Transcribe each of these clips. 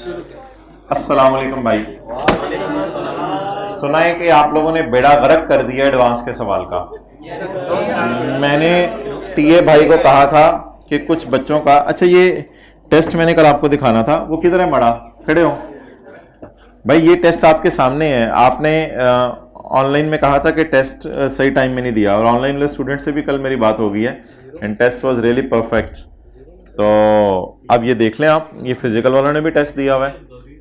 अस्सलाम वालेकुम भाई। सुना है कि आप लोगों ने बेड़ा गर्क कर दिया एडवांस के सवाल का। मैंने टीए भाई को कहा था कि कुछ बच्चों का, अच्छा ये टेस्ट मैंने कल आपको दिखाना था, वो किधर है? मड़ा खड़े हो भाई, ये टेस्ट आपके सामने है। आपने ऑनलाइन में कहा था कि टेस्ट सही टाइम में नहीं दिया, और ऑनलाइन वाले स्टूडेंट से भी कल मेरी बात हो गई है and test was really perfect. तो अब ये देख लें आप, ये फिजिकल वालों ने भी टेस्ट दिया हुआ है,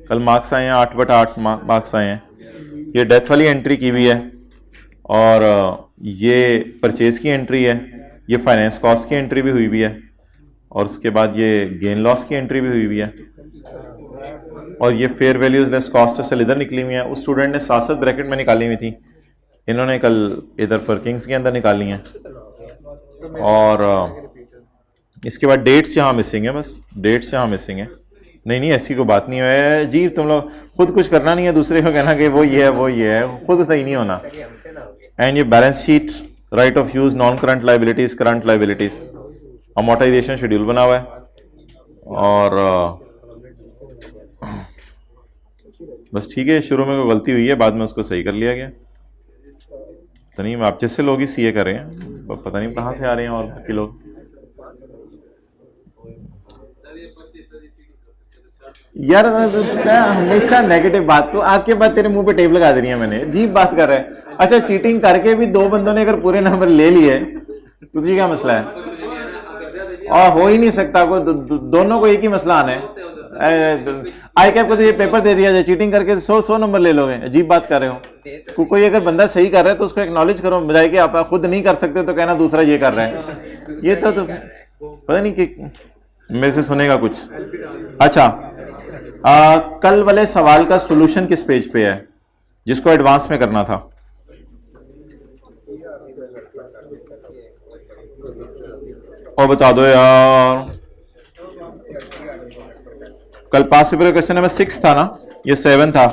कल मार्क्स आए हैं 8/8 मार्क्स आए हैं। ये डेथ वाली एंट्री की हुई है, और ये परचेज की एंट्री है, ये फाइनेंस कॉस्ट की एंट्री भी हुई हुई है, और उसके बाद ये गेन लॉस की एंट्री भी हुई हुई है, और ये फेयर वैल्यूज लेस कॉस्ट से इधर निकली हुई है। उस स्टूडेंट ने 7 ब्रैकेट में निकाली हुई थी, इन्होंने कल इधर फर्किंग्स के अंदर निकाली हैं। और इसके बाद डेट्स यहाँ मिसिंग है, बस डेट्स यहाँ मिसिंग है। नहीं ऐसी कोई बात नहीं है जी, तुम लोग खुद कुछ करना नहीं है, दूसरे को कहना कि वो ये है वो ये है, खुद सही नहीं होना। एंड ये balance sheet, right of use, non current liabilities, current liabilities, amortisation schedule बना हुआ है, और बस ठीक है। शुरू में कोई गलती हुई है, बाद में उसको सही कर लिया गया। तो नहीं, आप जैसे लोग ही सीए कर रहे हैं, पता नहीं कहाँ से आ रहे हैं और बाकी लोग। यार हमेशा नेगेटिव बात को आज के बाद तेरे मुंह पे टेप लगा देनी है मैंने, अजीब बात कर रहा है। अच्छा, चीटिंग करके भी 2 बंदों ने अगर पूरे नंबर ले लिए, तुझे क्या मसला है? और हो ही नहीं सकता, दोनों को एक ही मसला आना है। आई कैप को तो ये पेपर दे दिया जाए, चीटिंग करके 100 नंबर ले लोगे, अजीब बात कर रहे हो। कोई अगर बंदा सही कर रहा है तो उसको एक्नॉलेज करो, बजाय कि आप खुद नहीं कर सकते तो कहना दूसरा ये कर रहा है। ये तो पता नहीं कि मेरे से सुनेगा कुछ। अच्छा, कल वाले सवाल का सॉल्यूशन किस पेज पे है जिसको एडवांस में करना था? और बता दो यार। कल पास पेपर का क्वेश्चन नंबर 6 था ना, ये 7 था।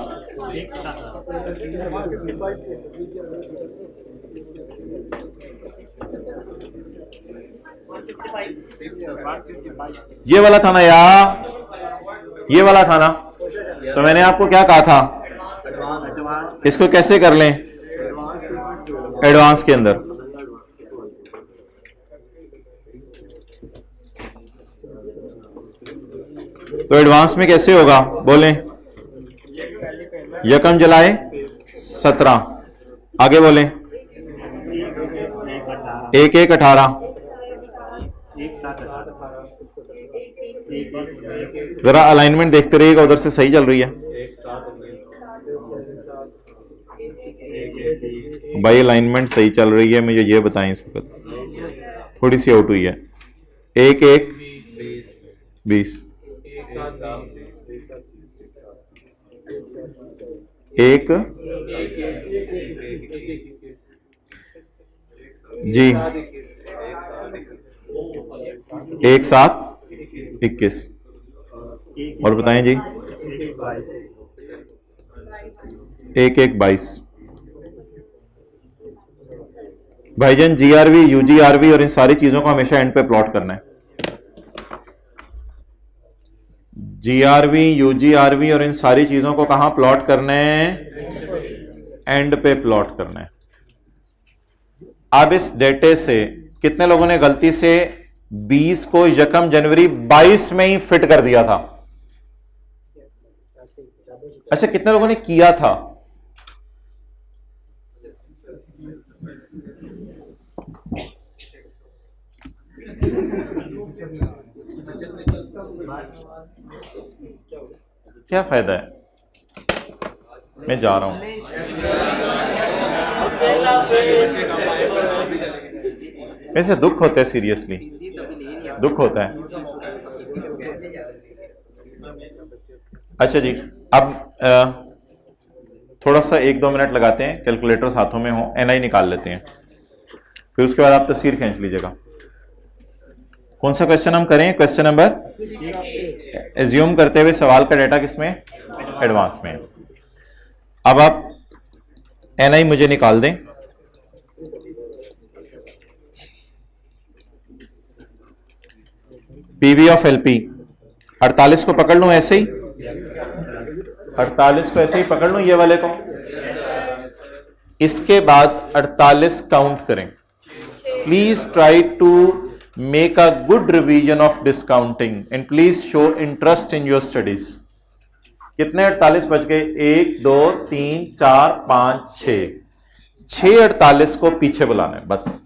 ये वाला था ना यार, ये वाला था ना। तो मैंने आपको क्या कहा था, इसको कैसे कर लें एडवांस के अंदर? तो एडवांस में कैसे होगा बोलें? यकम जुलाई 17, आगे बोलें 1/1/18। जरा अलाइनमेंट देखते रहिएगा, उधर से सही चल रही है भाई, अलाइनमेंट सही चल रही है, मुझे ये बताएं इस वक्त थोड़ी सी आउट हुई है। 1/1/20, 1 जी 1/7/21, और बताएं जी 1/1/22। भाईजान जीआरवी, यूजीआरवी और इन सारी चीजों को हमेशा एंड पे प्लॉट करना है। जीआरवी, यूजीआरवी और इन सारी चीजों को कहां प्लॉट करना है? एंड पे प्लॉट करना है। अब इस डेटे से कितने लोगों ने गलती से 20 को यकम जनवरी 22 में ही फिट कर दिया था? अच्छा, कितने लोगों ने किया था? क्या फायदा है, मैं जा रहा हूं। वैसे दुख होता है, सीरियसली दुख होता है। अच्छा जी, अब थोड़ा सा 1-2 मिनट लगाते हैं, कैलकुलेटर्स हाथों में हो, एनआई निकाल लेते हैं, फिर उसके बाद आप तस्वीर खींच लीजिएगा। कौन सा क्वेश्चन हम करें? क्वेश्चन नंबर, एज्यूम करते हुए सवाल का डेटा किसमें? एडवांस में। अब आप एनआई मुझे निकाल दें। पीवी ऑफ एलपी 48 को पकड़ लूं ऐसे ही, 48 को ऐसे ही पकड़ लूं ये वाले को, इसके बाद 48 काउंट करें। Please try to make a good revision of discounting and please show interest in your studies. कितने 48 बच गए? 1 2 3 4 5 6, 6 48 को पीछे बुलाना है बस।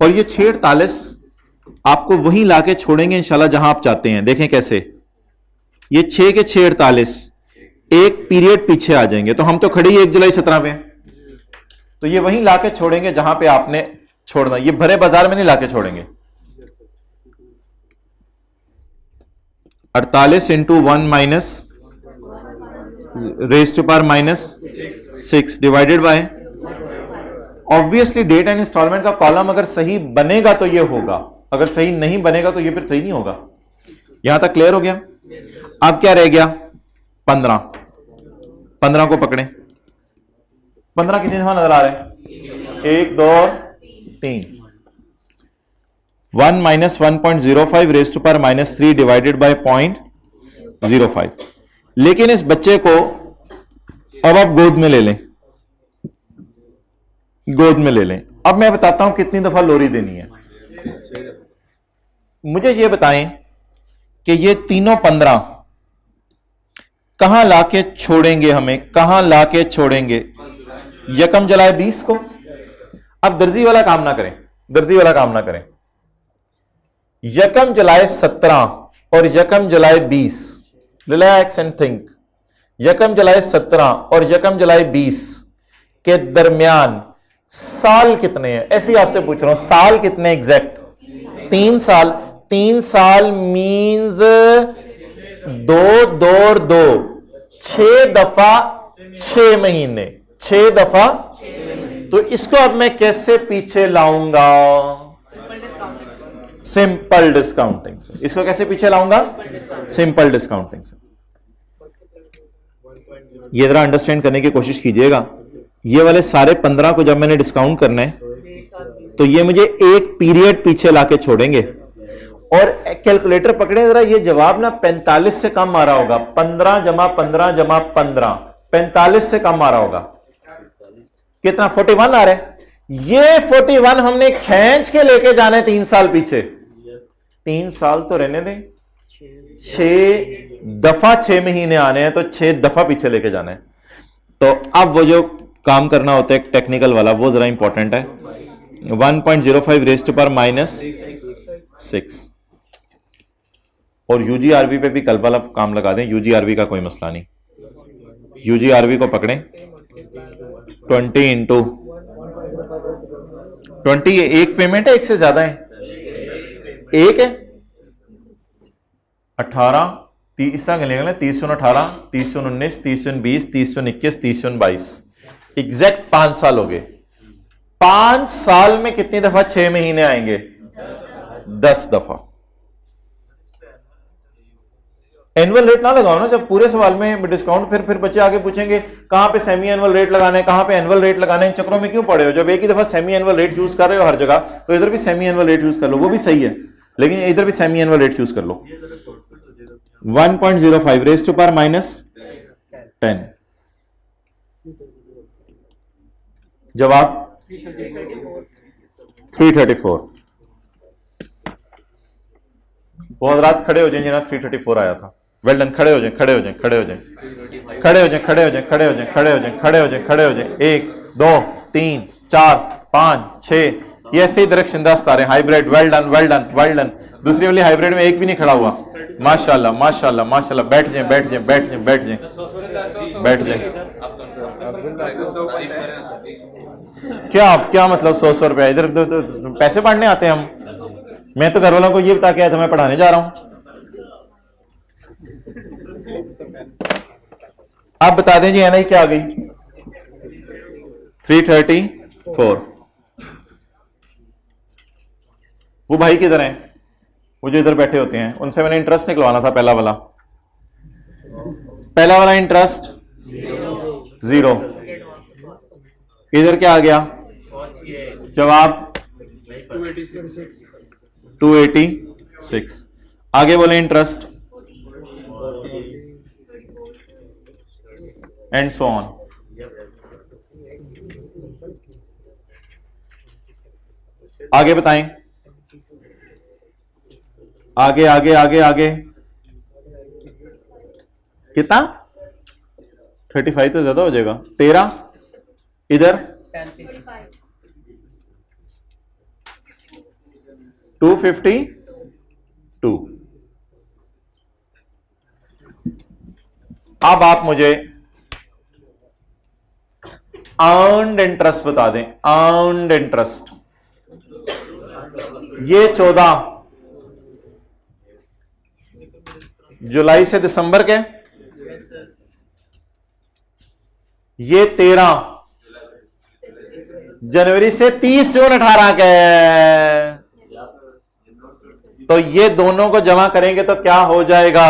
और ये 6 48 आपको वहीं लाके छोड़ेंगे इंशाल्लाह जहां आप चाहते हैं। देखें कैसे, ये 6 के 6 48 एक पीरियड पीछे आ जाएंगे। तो हम तो खड़े ही 1 जुलाई 17 पे, तो ये वहीं लाके छोड़ेंगे जहां पे आपने छोड़ना। ये भरे बाजार में नहीं लाके छोड़ेंगे। 48 into 1 minus raise to power minus 6 divided by, obviously date and instalment का कॉलम अगर सही बनेगा तो ये होगा, अगर सही नहीं बनेगा तो ये फिर सही नहीं होगा। यहां तक क्लियर हो गया? अब क्या रह गया? 15। 15 को पकड़े। 15 कितनी दफा नजर आ रहे हैं? 1 2 3। 1 minus 1.05 raise to power minus 3 divided by 0.05। लेकिन इस बच्चे को अब आप गोद में ले लें, गोद में ले लें। अब मैं बताता हूं कितनी दफा लोरी देनी है। मुझे यह बताएं कि ये तीनों 15 कहां लाके छोड़ेंगे, हमें कहां लाके छोड़ेंगे? यकम जुलाई 20 को। अब दर्जी वाला काम ना करें, दर्जी वाला काम ना करें। यकम जुलाई 17 और यकम जुलाई 20, रिलैक्स एंड थिंक। यकम जुलाई 17 और यकम जुलाई 20 के दरमियान साल कितने हैं? ऐसे ही आपसे पूछ रहा हूं, साल कितने एग्जैक्ट? 3 साल। 3 साल मीन्स 2 2 और 2 6 दफा 6 महीने, 6 दफा। तो इसको अब मैं कैसे पीछे लाऊंगा? सिंपल डिस्काउंटिंग से। इसको कैसे पीछे लाऊंगा? सिंपल डिस्काउंटिंग से। ये जरा अंडरस्टैंड करने की कोशिश कीजिएगा। ये वाले सारे 15 को जब मैंने डिस्काउंट करना है तो ये मुझे एक पीरियड पीछे लाके छोड़ेंगे। और कैलकुलेटर पकड़े जरा, ये जवाब ना 45 से कम आ रहा होगा। 15 जमा 15 जमा 15 45 से कम आ रहा होगा। कितना? 41 आ रहा है। ये 41 हमने खींच के लेके जाना है 3 साल पीछे। 3 साल तो रहने दें, 6 दफा 6 महीने आने हैं तो 6 दफा पीछे लेके जाना है। तो अब वो जो काम करना होता है टेक्निकल वाला, वो जरा इंपॉर्टेंट है। 1.05 रेज टू पावर माइनस 6। और यूजीआरवी पे भी कल वाला काम लगा दें। यूजीआरवी का कोई मसला नहीं। यूजीआरवी को पकड़ें। 20 इंटू 20, ये एक पेमेंट है, एक से ज्यादा है? एक है। 18 इस तरह लेंगे, 30/18, 30/19, 30/20, 30/21, 30/22, एग्जैक्ट 5 साल हो गए। 5 साल में कितनी दफा 6 महीने आएंगे? 10 दफा। एनुअल रेट ना लगाओ ना जब पूरे सवाल में डिस्काउंट। फिर बच्चे आगे पूछेंगे कहां पे सेमी एनुअल रेट लगाना है, कहां पे एनुअल रेट लगाना है। इन चक्रों में क्यों पड़े हो? जब एक ही दफा सेमी एनुअल रेट यूज कर रहे हो हर जगह, तो इधर भी सेमी एनुअल रेट यूज कर लो, वो भी सही है। लेकिन इधर भी सेमी एनुअल रेट यूज कर लो। 1.05 रेज टू पावर माइनस 10। जवाब 334। बहुत रात खड़े हो जाए जिन्हें 334 आया था। Well done. खड़े हो जाए, खड़े हो जाए, खड़े हो जाए, खड़े हो जाए, खड़े हो जाए, खड़े हो जाए, खड़े हो जाए, खड़े हो जाए, खड़े हो जाए। 1 2 3 4 5 6, ये ऐसे ही डायरेक्शन दस्त आ रहे हैं। Hybrid. Well done, well done, well done. दूसरी वाली हाइब्रिड में एक भी नहीं खड़ा हुआ। माशाल्लाह, माशाल्लाह, माशाल्लाह। बैठ जाए, बैठ जाए, बैठ जाए, बैठ जाए, बैठ जाए। क्या मतलब 100 रुपया? इधर पैसे पढ़ने आते हैं हम? मैं तो घर वालों को ये बता के आया था मैं पढ़ाने जा रहा हूं। आप बता दें जी एनआई क्या आ गई? 334। वो भाई किधर हैं? वो जो इधर बैठे होते हैं, उनसे मैंने इंटरेस्ट निकलवाना था। पहला वाला इंटरेस्ट 0। इधर क्या आ गया? जवाब 286। आगे बोले इंटरेस्ट एंड सो ऑन। आगे बताएं, आगे आगे आगे आगे। कितना? 35 तो ज्यादा हो जाएगा। 13 इधर 252। अब आप मुझे अर्न्ड इंटरेस्ट बता दें। अर्न्ड इंटरेस्ट, ये 14 जुलाई से दिसंबर के, ये 13 जनवरी से 30 जून 18 के। तो ये दोनों को जमा करेंगे तो क्या हो जाएगा?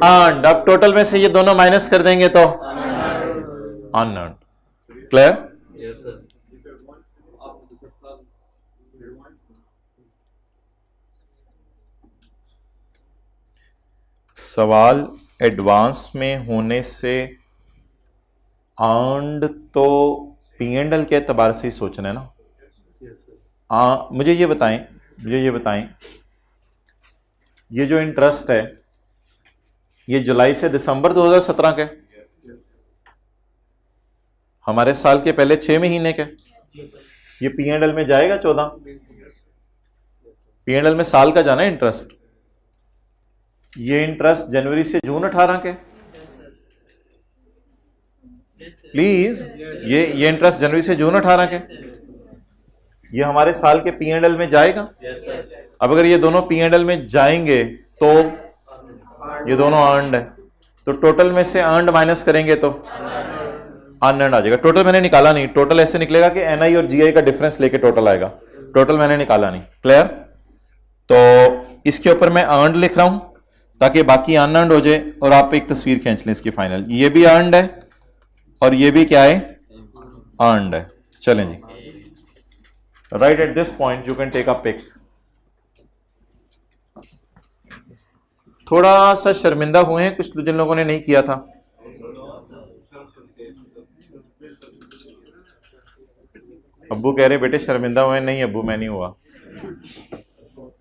अर्न्ड। अब टोटल में से ये दोनों माइनस कर देंगे तो अनअर्न्ड। क्लियर? Yes sir. सवाल एडवांस में होने से अर्न्ड तो P&L के एतबार से ही सोचना है ना। Yes sir. मुझे ये बताएं, ये जो इंटरेस्ट है ये जुलाई से दिसंबर 2017 के, हमारे साल के पहले 6 महीने के, ये P&L में जाएगा 14। P&L में साल का जाना है इंटरेस्ट। ये इंटरेस्ट जनवरी से जून 18 के, प्लीज, ये इंटरेस्ट जनवरी से जून 18 के, ये हमारे साल के P&L में जाएगा। अब अगर ये दोनों P&L में जाएंगे तो ये दोनों अर्न्ड है, तो टोटल में से अर्न्ड माइनस करेंगे तो अनअर्न्ड आ जाएगा। टोटल मैंने निकाला नहीं, टोटल ऐसे निकलेगा कि NI और GI का डिफरेंस लेके टोटल आएगा। टोटल मैंने निकाला नहीं। क्लियर? तो इसके ऊपर मैं अर्न्ड लिख रहा हूं ताकि बाकी अनअर्न्ड हो जाए और आप एक तस्वीर खींच लें इसकी फाइनल। ये भी अर्न्ड है और ये भी क्या है? अर्न्ड है। चलें जी, right at this point you can take a pic. थोड़ा सा शर्मिंदा हुए हैं कुछ जिन लोगों ने नहीं किया था। अब्बू कह रहे बेटे शर्मिंदा हुए। नहीं अब्बू, मैं नहीं हुआ।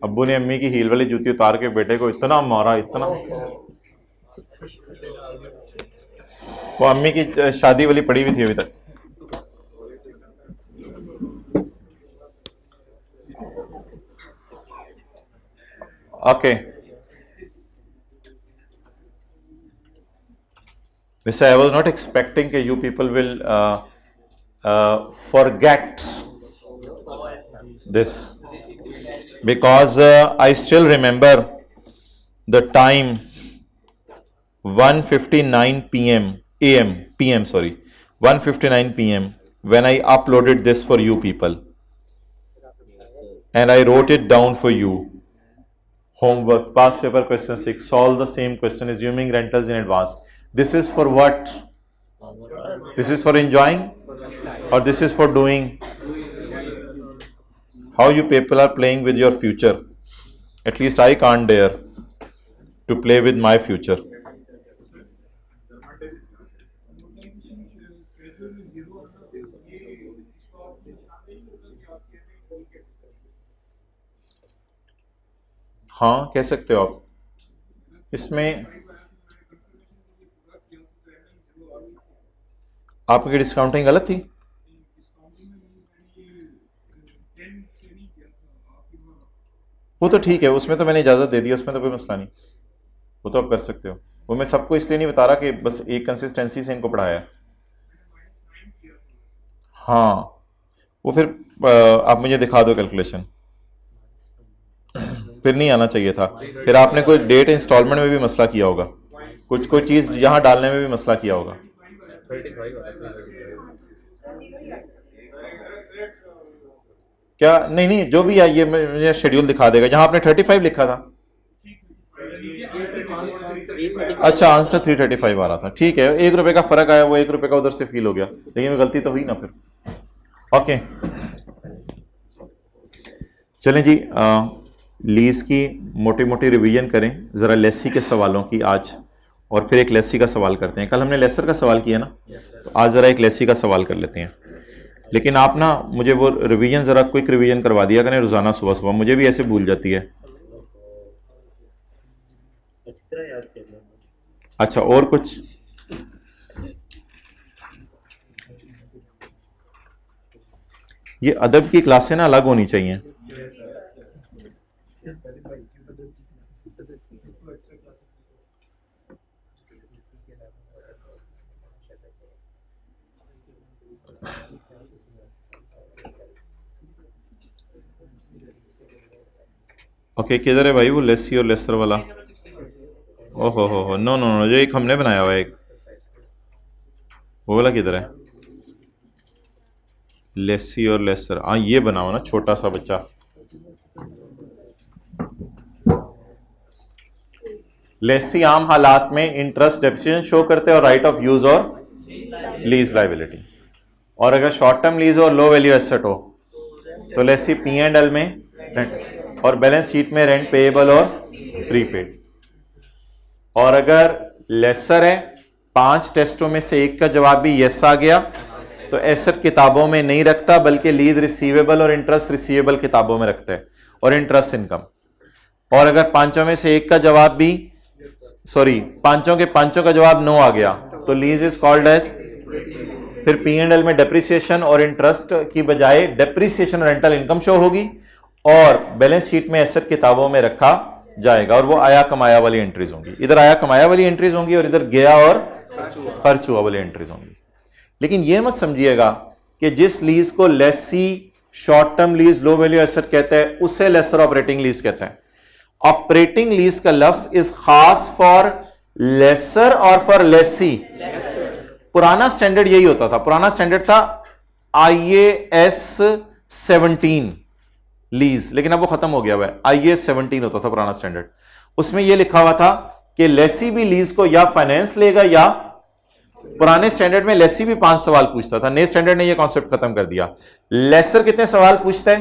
अब्बू ने अम्मी की हील वाली जूती उतार के बेटे को इतना मारा, इतना। वो अम्मी की शादी वाली पड़ी हुई थी अभी तक। ओके, वैसे आई वॉज नॉट एक्सपेक्टिंग कि you people will forget this, because I still remember the time 1:59 p.m. 1:59 p.m. when I uploaded this for you people, and I wrote it down for you. Homework, past paper question 6, solve the same question assuming rentals in advance. This is for what? This is for enjoying or this is for doing? How you people are playing with your future. At least I can't dare to play with my future. हाँ, कह सकते हो आप। इसमें आपकी discounting गलत थी। वो तो ठीक है, उसमें तो मैंने इजाज़त दे दी, उसमें तो कोई मसला नहीं, वो तो आप कर सकते हो। वो मैं सबको इसलिए नहीं बता रहा कि बस एक कंसिस्टेंसी से इनको पढ़ाया। हाँ, वो फिर आप मुझे दिखा दो कैलकुलेशन, फिर नहीं आना चाहिए था। फिर आपने कोई डेट इंस्टॉलमेंट में भी मसला किया होगा, कुछ कोई चीज़ यहाँ डालने में भी मसला किया होगा। क्या? नहीं, जो भी है ये मुझे शेड्यूल दिखा देगा। जहां आपने 35 लिखा था, अच्छा आंसर 335 आ रहा था। ठीक है, 1 रुपए का फर्क आया, वो 1 रुपए का उधर से फील हो गया, लेकिन वो गलती तो हुई ना फिर। ओके, चलें जी, लीज की मोटी मोटी रिवीजन करें ज़रा लेसी के सवालों की आज, और फिर एक लेसी का सवाल करते हैं। कल हमने लेसर का सवाल किया ना, तो आज ज़रा एक लेसी का सवाल कर लेते हैं। लेकिन आप ना मुझे वो रिवीजन ज़रा क्विक रिवीजन करवा दिया करें रोज़ाना सुबह सुबह, मुझे भी ऐसे भूल जाती है। अच्छा, और कुछ? ये अदब की क्लासें ना अलग होनी चाहिए। ओके, किधर है भाई वो लेसी और लेसर वाला? ओहो हो, नो नो नो, जो एक हमने बनाया हुआ है एक, वो वाला किधर है? लेसी और लेसर, हाँ ये बनाओ ना, छोटा सा बच्चा। लेसी आम हालात में इंटरेस्ट डेप्रिसिएशन शो करते हैं और राइट ऑफ यूज और लीज लाइबिलिटी। और अगर शॉर्ट टर्म लीज और लो वैल्यू एसेट हो तो लेसी पी एंड एल में रेंट और बैलेंस शीट में रेंट पेएबल और प्रीपेड। और अगर लेसर है, 5 टेस्टों में से एक का जवाब भी यस आ गया तो एसेट किताबों में नहीं रखता, बल्कि लीज रिसीवेबल और इंटरेस्ट रिसीवेबल किताबों में रखता है और इंटरेस्ट इनकम। और अगर 5 में से एक का जवाब भी, सॉरी 5 का जवाब नो आ गया तो लीज इज कॉल्ड एज। फिर पी एंड एल में डेप्रिसिएशन और इंटरेस्ट की बजाय डेप्रिसिएशन और रेंटल इनकम शो होगी और बैलेंस शीट में एसेट किताबों में रखा जाएगा और वो आया कमाया वाली एंट्रीज होंगी। इधर आया कमाया वाली एंट्रीज होंगी और इधर गया और खर्च हुआ वाली एंट्रीज होंगी। लेकिन ये मत समझिएगा कि जिस लीज को lessee short term lease low value asset कहते हैं उसे लेसर ऑपरेटिंग लीज कहते हैं। ऑपरेटिंग लीज का लफ्ज इज खास फॉर लेसर और फॉर लेसी। पुराना स्टैंडर्ड यही होता था, पुराना स्टैंडर्ड था IAS 17 लीज, लेकिन अब वो खत्म हो गया हुआ है। IAS 17 होता था पुराना स्टैंडर्ड, उसमें यह लिखा हुआ था कि लेसी भी लीज को या फाइनेंस लेगा या, पुराने स्टैंडर्ड में लेसी भी 5 सवाल पूछता था, नए स्टैंडर्ड ने यह कॉन्सेप्ट खत्म कर दिया। लेसर कितने सवाल पूछता है?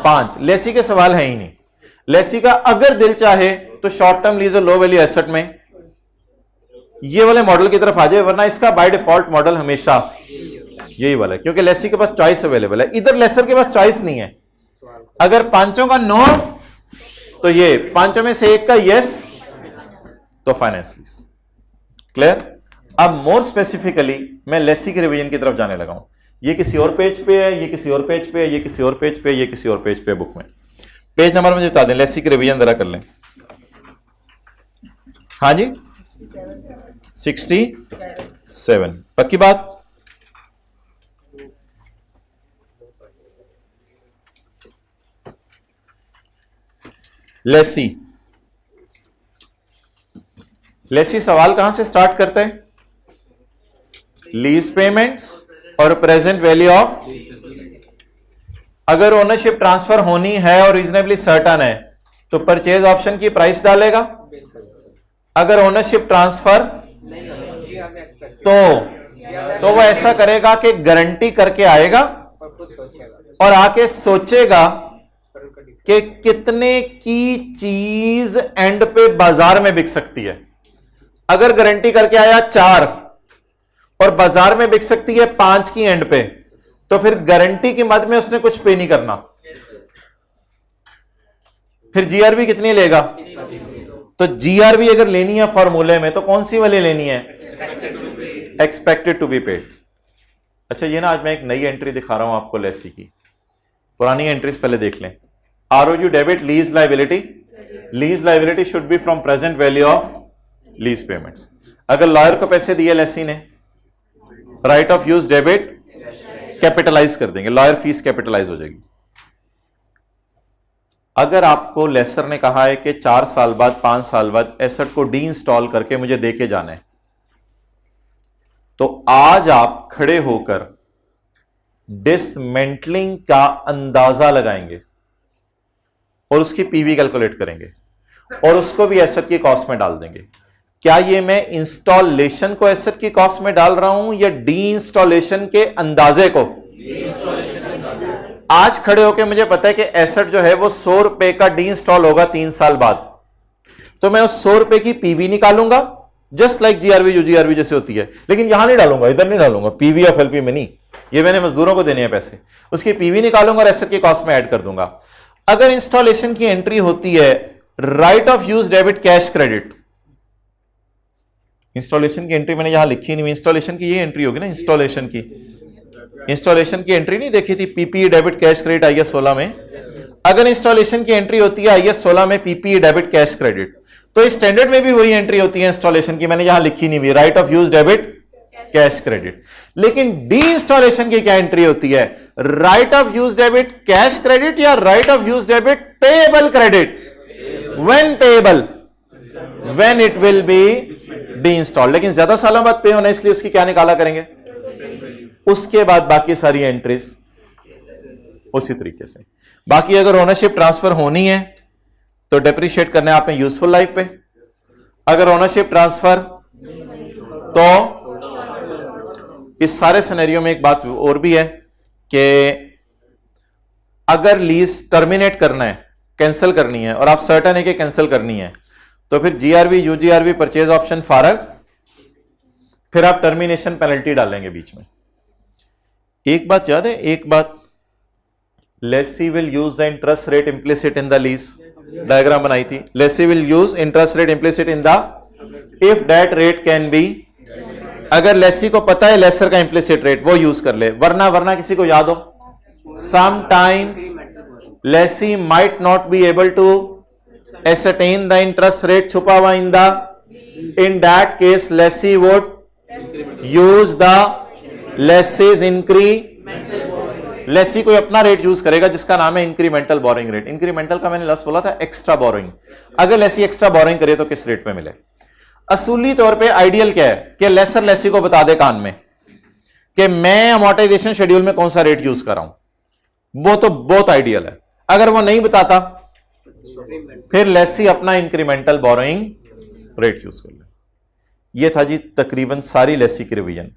5। लेसी के सवाल है ही नहीं। लेसी का अगर दिल चाहे तो शॉर्ट टर्म लीज और लो वैल्यू एसेट में ये वाले मॉडल की तरफ आ जाए, वरना इसका बाय डिफॉल्ट मॉडल हमेशा यही वाला है, क्योंकि लेसी के पास चॉइस अवेलेबल है। इधर लेसर के पास चॉइस नहीं है। अगर 5 का नो तो ये 5 में से एक का यस तो फाइनेंस लीज। क्लियर? अब मोर स्पेसिफिकली मैं लेसी के रिवीजन की तरफ जाने लगा हूं। ये किसी और पेज पे है, ये किसी और पेज पे है, ये किसी और पेज पे है, ये किसी और पेज पे है बुक में। पेज नंबर मुझे बता दें, लेसी के रिवीजन जरा कर लें। हाँ जी, 67। पक्की बात? लेसी, लेसी सवाल कहां से स्टार्ट करते हैं? लीज पेमेंट्स और प्रेजेंट वैल्यू ऑफ। अगर ओनरशिप ट्रांसफर होनी है और रीजनेबली सर्टन है तो परचेज ऑप्शन की प्राइस डालेगा। अगर ओनरशिप ट्रांसफर तो वो ऐसा करेगा कि गारंटी करके आएगा और आके सोचेगा कि कितने की चीज एंड पे बाजार में बिक सकती है। अगर गारंटी करके आया 4 और बाजार में बिक सकती है 5 की एंड पे, तो फिर गारंटी की मद में उसने कुछ पे नहीं करना। फिर जीआरबी कितनी लेगा? तो जीआरबी अगर लेनी है फॉर्मूले में तो कौन सी वाली लेनी है? Expected to be paid. अच्छा, ये ना आज मैं एक नई एंट्री दिखा रहा हूं आपको लेसी की। पुरानी एंट्रीज पहले देख लें। ROU debit lease liability. Lease liability should be from present value of lease payments. अगर लॉयर को पैसे दिए लेसी ने, right of use debit capitalise कर देंगे, लॉयर फीस कैपिटलाइज हो जाएगी। अगर आपको लेसर ने कहा है कि 4 साल बाद 5 साल बाद एसेट को डी इंस्टॉल करके मुझे देके जाना है, तो आज आप खड़े होकर डिसमेंटलिंग का अंदाजा लगाएंगे और उसकी पीवी कैलकुलेट करेंगे और उसको भी एसेट की कॉस्ट में डाल देंगे। क्या ये मैं इंस्टॉलेशन को एसेट की कॉस्ट में डाल रहा हूं या डी इंस्टॉलेशन के अंदाजे को? आज खड़े होकर मुझे पता है कि एसेट जो है वो 100 रुपए का डी इंस्टॉल होगा 3 साल बाद, तो मैं उस 100 रुपए की पीवी निकालूंगा जस्ट लाइक जीआरवी यूजीआरवी जैसे होती है, लेकिन यहां नहीं डालूंगा, इधर नहीं डालूंगा, पीवी ऑफ एलपी में नहीं, ये मैंने मजदूरों को देने हैं पैसे, उसकी पीवी निकालूंगा और एसेट की कॉस्ट में ऐड कर दूंगा। अगर इंस्टॉलेशन की एंट्री होती है right of use debit cash credit, installation की एंट्री मैंने यहां लिखी नहीं, इंस्टॉलेशन की ये एंट्री होगी ना, इंस्टॉलेशन की एंट्री नहीं देखी थी, PP debit cash credit IS 16 में। अगर इंस्टॉलेशन की एंट्री होती है आईएस 16 में पीपी डेबिट कैश क्रेडिट, तो इस स्टैंडर्ड में भी वही एंट्री होती है इंस्टॉलेशन की, मैंने यहां लिखी नहीं हुई, right of use debit cash credit. लेकिन डी इंस्टॉलेशन की क्या एंट्री होती है, right of use debit cash credit या right of use debit payable credit, when payable, when it will be deinstalled, लेकिन ज्यादा सालों बाद पे होना, इसलिए उसकी क्या निकाला करेंगे, उसके बाद बाकी सारी एंट्रीज उसी तरीके से। बाकी अगर ओनरशिप ट्रांसफर होनी है तो डेप्रिशिएट करना है आपने यूजफुल लाइफ पे, अगर ओनरशिप ट्रांसफर तो इस सारे सिनेरियो में एक बात और भी है कि अगर लीज टर्मिनेट करना है, कैंसिल करनी है और आप सर्टेन है कि कैंसिल करनी है, तो फिर जीआरवी यूजीआरवी परचेज ऑप्शन फारग, फिर आप टर्मिनेशन पेनल्टी डालेंगे बीच में। एक बात याद है, एक बात, lessee will use the interest rate implicit in the lease, diagram बनाई थी, lessee will use interest rate implicit in the if that rate can be, अगर लेसी को पता है लेसर का इंप्लिसिट रेट वो यूज कर ले, वरना किसी को याद हो, sometimes lessee might not be able to ascertain the interest rate छुपा हुआ in that case lessee would use the lessee's Lesi कोई अपना रेट यूज करेगा जिसका नाम है इंक्रीमेंटल बोरिंग रेट। इंक्रीमेंटल का मैंने लास्ट बोला था एक्स्ट्रा बोरिंग, अगर लेसी एक्स्ट्रा बोरिंग करे तो किस रेट पे मिले। असूली तौर पे आइडियल क्या है कि लेसर लेसी को बता दे कान में कि मैं अमोर्टाइजेशन शेड्यूल में कौन सा रेट यूज कर रहा हूं, वो तो बहुत आइडियल है। अगर वो नहीं बताता फिर लेसी अपना इंक्रीमेंटल बोरोइंग रेट यूज कर ले। ये था जी तकरीबन सारी लेसी की revision.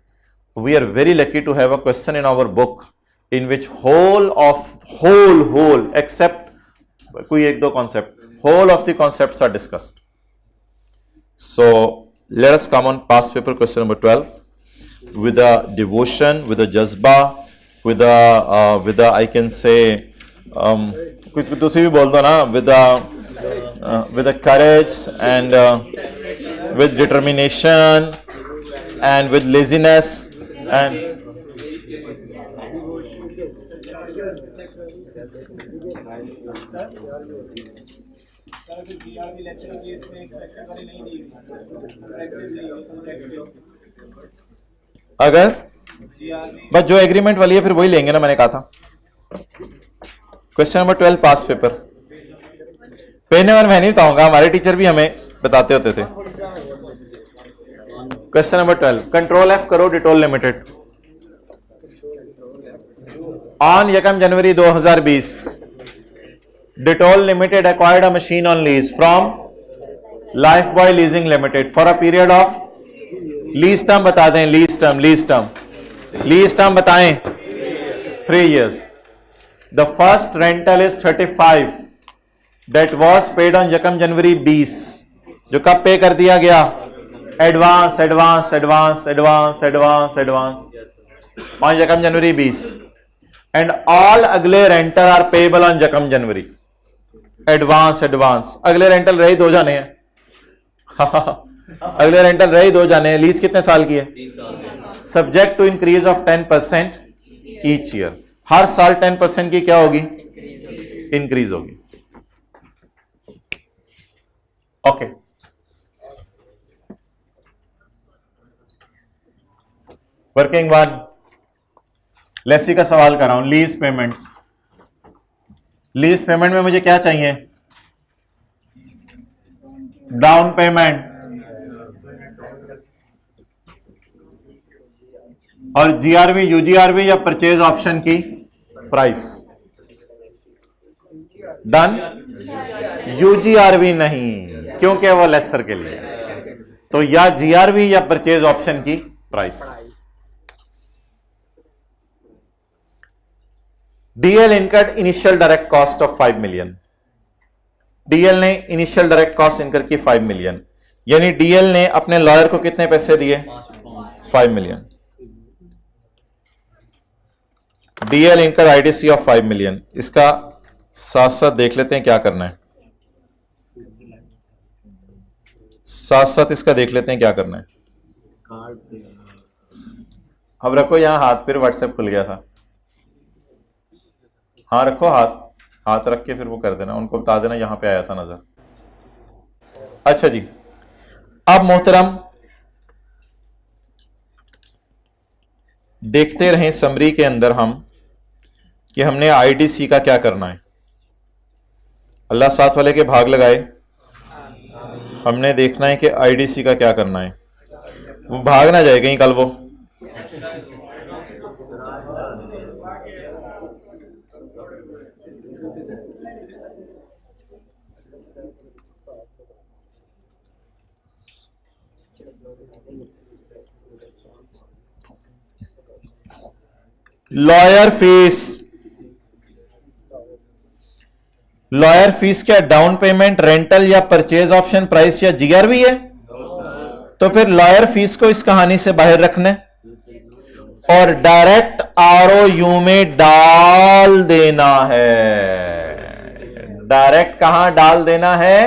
We are very lucky to have a question in our book in which whole except कोई एक दो concept, whole of the concepts are discussed. So let us come on past paper question number 12 with a devotion, with a jazba, with a I can say कुछ दूसरी भी बोल दो ना, with a courage and with determination and with laziness and अगर बस जो agreement वाली है फिर वही लेंगे ना, मैंने कहा था। क्वेश्चन नंबर 12 पास पेपर, पेन नंबर मैं नहीं बताऊंगा, हमारे टीचर भी हमें बताते होते थे। क्वेश्चन नंबर 12, कंट्रोल एफ करो Dettol limited. On 1 January 2020 Dettol limited acquired a machine on lease from Lifebuoy Leasing Limited for a period of, lease term बता दें, लीज टर्म बताएं, 3 years. The first rental is 35 that was paid on 1 जनवरी 20, जो कब पे कर दिया गया, एडवांस 1 जनवरी 20 एंड ऑल अगले रेंटल आर पेबल ऑन 1 जनवरी। एडवांस अगले रेंटल रहे 2 जाने हैं अगले रेंटल रहे 2 जाने हैं। लीज कितने साल की है, 3 साल। Subject to increase of 10% each year, हर साल 10% की क्या होगी, इंक्रीज होगी। ओके, वर्किंग 1, लेसी का सवाल कर रहा हूं, लीज पेमेंट्स। लीज पेमेंट में मुझे क्या चाहिए, डाउन पेमेंट और जीआरवी यूजीआरवी या परचेज ऑप्शन की प्राइस। डन, यूजीआरवी नहीं क्योंकि वो लेसर के लिए, तो या जीआरवी या परचेज ऑप्शन की price. DL incurred initial direct cost of 5 million. DL ने इनिशियल डायरेक्ट कॉस्ट इनकर की 5 मिलियन। यानी डीएल ने अपने लॉयर को कितने पैसे दिए? 5 मिलियन। डीएल इनकर आईडीसी ऑफ 5 मिलियन। इसका साथ साथ देख लेते हैं क्या करना है, साथ साथ इसका देख लेते हैं क्या करना है। अब रखो यहां हाथ, फिर व्हाट्सएप खुल गया था। हाँ रखो हाथ, हाथ रख के फिर वो कर देना, उनको बता देना यहां पे आया था नजर। अच्छा जी, अब मोहतरम देखते रहें समरी के अंदर हम कि हमने आईडीसी का क्या करना है। अल्लाह साथ वाले के भाग लगाए। हमने देखना है कि आईडीसी का क्या करना है। वो भाग ना जाए कहीं कल वो। लॉयर फीस, लॉयर फीस क्या डाउन पेमेंट, रेंटल या परचेज ऑप्शन प्राइस या जीआरवी है? तो फिर लॉयर फीस को इस कहानी से बाहर रखना और डायरेक्ट आरओयू में डाल देना है। डायरेक्ट कहां डाल देना है?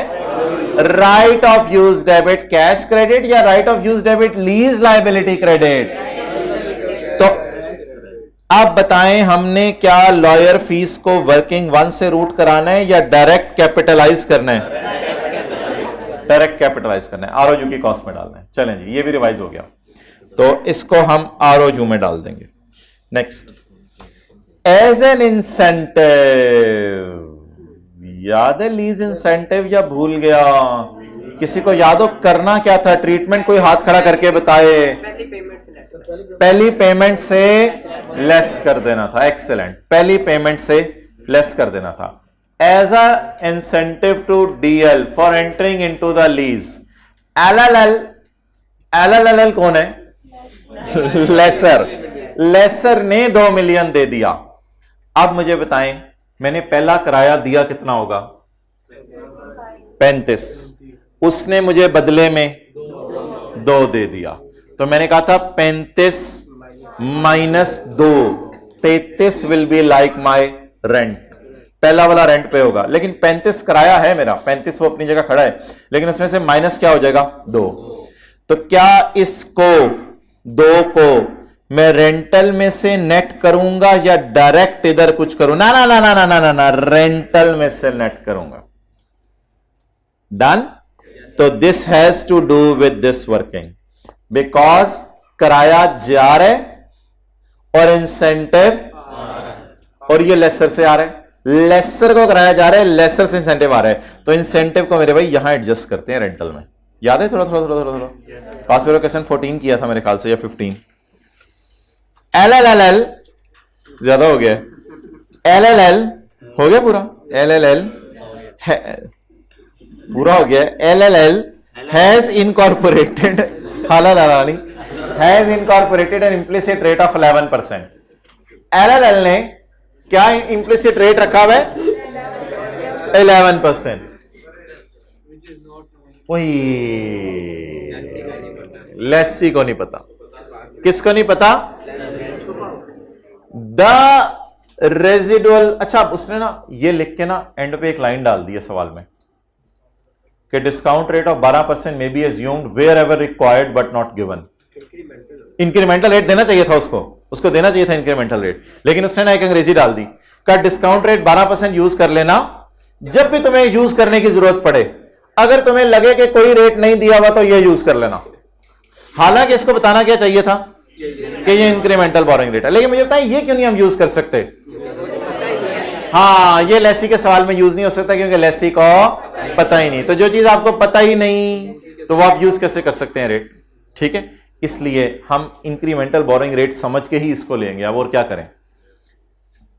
Right of use debit cash credit या right of use debit lease liability credit. तो आप बताएं हमने क्या लॉयर फीस को वर्किंग वन से रूट कराना है या डायरेक्ट कैपिटलाइज करना है? डायरेक्ट कैपिटलाइज करना है, आरओयू की कॉस्ट में डालना है। चलें जी, ये भी रिवाइज हो गया, तो इसको हम आरओयू में डाल देंगे। नेक्स्ट, एज एन इंसेंटिव, याद है लीज इंसेंटिव या भूल गया? किसी को याद हो करना क्या था? ट्रीटमेंट कोई हाथ खड़ा करके बताए। पहली पेमेंट से लेस कर देना था। एक्सेलेंट, पहली पेमेंट से लेस कर देना था। As a incentive to DL for entering into the lease. LLL, LLL कौन है? लेसर। लेसर ने 2 मिलियन दे दिया। अब मुझे बताएं मैंने पहला किराया दिया कितना होगा? 35। उसने मुझे बदले में 2 दे दिया, तो मैंने कहा था 35 minus 2, 33 will be like my rent. पहला वाला रेंट पे होगा, लेकिन 35 किराया है मेरा, 35 वो अपनी जगह खड़ा है, लेकिन उसमें से माइनस क्या हो जाएगा? 2। तो क्या इसको 2 को मैं रेंटल में से नेट करूंगा या डायरेक्ट इधर कुछ करूं? ना ना ना ना ना ना ना ना, रेंटल में से नेट करूंगा। डन। तो this has to do with this working, because किराया जा रहा है और इंसेंटिव, और ये लेसर से आ रहा है। लेसर को किराया जा रहा है, लेसर से इंसेंटिव आ रहा है, तो इंसेंटिव को मेरे भाई यहां एडजस्ट करते हैं रेंटल में। याद है? थोड़ा थोड़ा थोड़ा थोड़ा थोड़ा पास क्वेश्चन 14 किया था मेरे ख्याल से, या 15। एलएलएल ज्यादा हो गया, एलएलएल हो गया पूरा, एलएलएल पूरा हो गया। एलएलएल हैज इनकॉर्पोरेटेड, हालालानी has incorporated an implicit rate of 11%। LLL ने क्या इंप्लिसिट रेट रखा हुआ है? 11%। वही लेसी को नहीं पता। किसको नहीं पता? The residual. अच्छा, उसने ना ये लिख के ना एंड पे एक लाइन डाल दी है सवाल में कि discount rate of 12% may be assumed wherever required but not given. Incremental rate देना चाहिए था उसको, उसको देना चाहिए था इंक्रीमेंटल रेट, लेकिन उसने ना एक अंग्रेजी डाल दी का डिस्काउंट रेट 12% यूज कर लेना जब भी तुम्हें यूज करने की जरूरत पड़े। अगर तुम्हें लगे कि कोई रेट नहीं दिया हुआ तो ये यूज कर लेना। हालांकि इसको बताना क्या चाहिए था कि ये इंक्रीमेंटल बोरोइंग रेट है, लेकिन मुझे बताएं ये क्यों नहीं हम यूज कर सकते? हाँ, ये लेसी के सवाल में यूज नहीं हो सकता क्योंकि लेसी को पता ही नहीं। तो जो चीज आपको पता ही नहीं तो वो आप यूज कैसे कर सकते हैं रेट? ठीक है, इसलिए हम इंक्रीमेंटल बोरोइंग रेट समझ के ही इसको लेंगे। अब और क्या करें?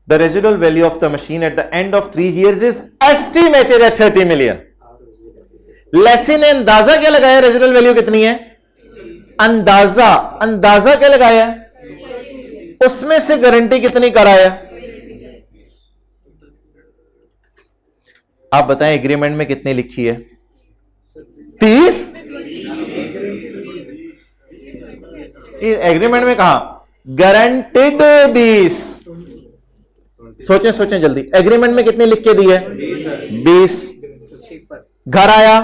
The residual value of the machine at the end of 3 years is estimated at 30 million. Lessee ने अंदाजा क्या लगाया? रेजिडुअल वैल्यू कितनी है? अंदाजा, अंदाजा क्या लगाया? उसमें से गारंटी कितनी कराया? आप बताएं एग्रीमेंट में कितनी लिखी है? 30। एग्रीमेंट में कहा गारंटेड 20। सोचें सोचें जल्दी, एग्रीमेंट में कितने लिख के दिए? 20। घर आया,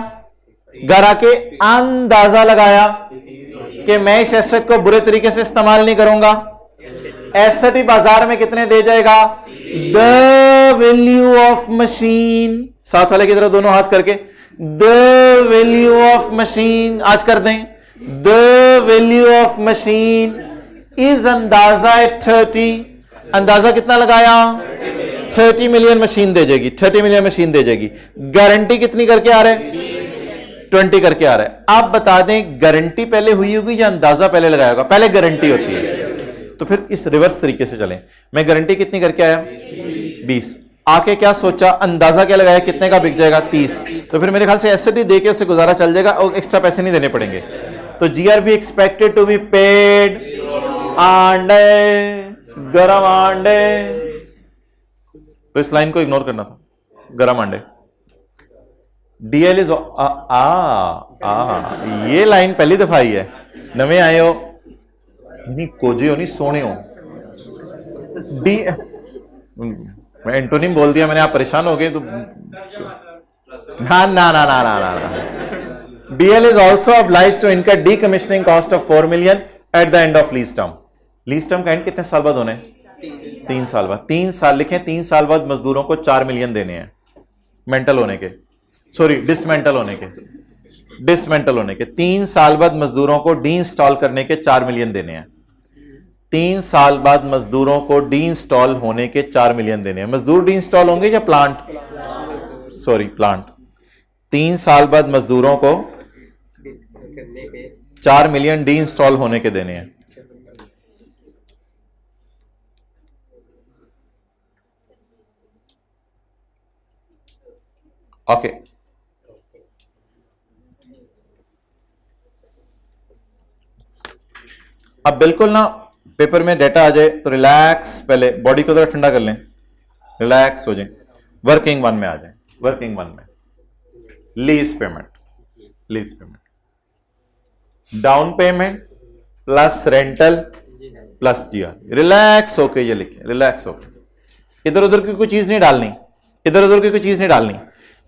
घर आके अंदाजा लगाया कि मैं इस एसेट को बुरे तरीके से इस्तेमाल नहीं करूंगा। एसेट ही बाजार में कितने दे जाएगा? द वैल्यू ऑफ मशीन, साथ वाले की तरह दोनों हाथ करके, द वैल्यू ऑफ मशीन, आज कर दें, the value of machine is अंदाजा एट 30। अंदाजा कितना लगाया? 30 मिलियन मशीन दे जाएगी, 30 मिलियन मशीन दे जाएगी। गारंटी कितनी करके आ रहा है? 20 करके आ रहा है। आप बता दें गारंटी पहले हुई होगी या अंदाजा पहले लगाया होगा? पहले गारंटी होती है। तो फिर इस रिवर्स तरीके से चलें। मैं गारंटी कितनी करके आया? 20। आके क्या सोचा? अंदाजा क्या लगाया कितने का बिक जाएगा? 30। तो फिर मेरे ख्याल से एसटी दे के उससे गुजारा चल जाएगा और एक्स्ट्रा पैसे नहीं देने पड़ेंगे। तो GRB expected to be paid आंडे, गरम आंडे। तो इस लाइन को इग्नोर करना था, गरम आंडे। डीएल इज ये लाइन पहली दफा आई है, नवे आए हो नहीं, कोजे हो नहीं, सोने हो। डी मैं एंटोनिम बोल दिया मैंने, आप परेशान हो गए तो ना ना ना ना ना ना। DL is also obliged to incur decommissioning cost of 4 million at the end of lease term. Lease term का एंड कितने साल बाद होने? 3 साल बाद। 3 साल लिखें, 3 साल बाद मजदूरों को 4 मिलियन देने हैं मेंटल होने के, सॉरी डिसमेंटल होने के, डिसमेंटल होने के 3 साल बाद मजदूरों को डी इंस्टॉल करने के 4 मिलियन देने हैं। 3 साल बाद मजदूरों को डी इंस्टॉल होने के 4 मिलियन देने हैं। मजदूर डी इंस्टॉल होंगे या प्लांट? Sorry plant. 3 साल बाद मजदूरों को 4 मिलियन डी इंस्टॉल होने के देने हैं। ओके अब बिल्कुल ना पेपर में डेटा आ जाए तो रिलैक्स, पहले बॉडी को जरा ठंडा कर लें, रिलैक्स हो जाए, वर्किंग वन में आ जाए। वर्किंग वन में lease payment, lease payment, down payment plus rental plus GR. Relax होके ये लिखे, रिलैक्स होके, इधर उधर की कोई चीज नहीं डालनी, इधर उधर की कोई चीज नहीं डालनी।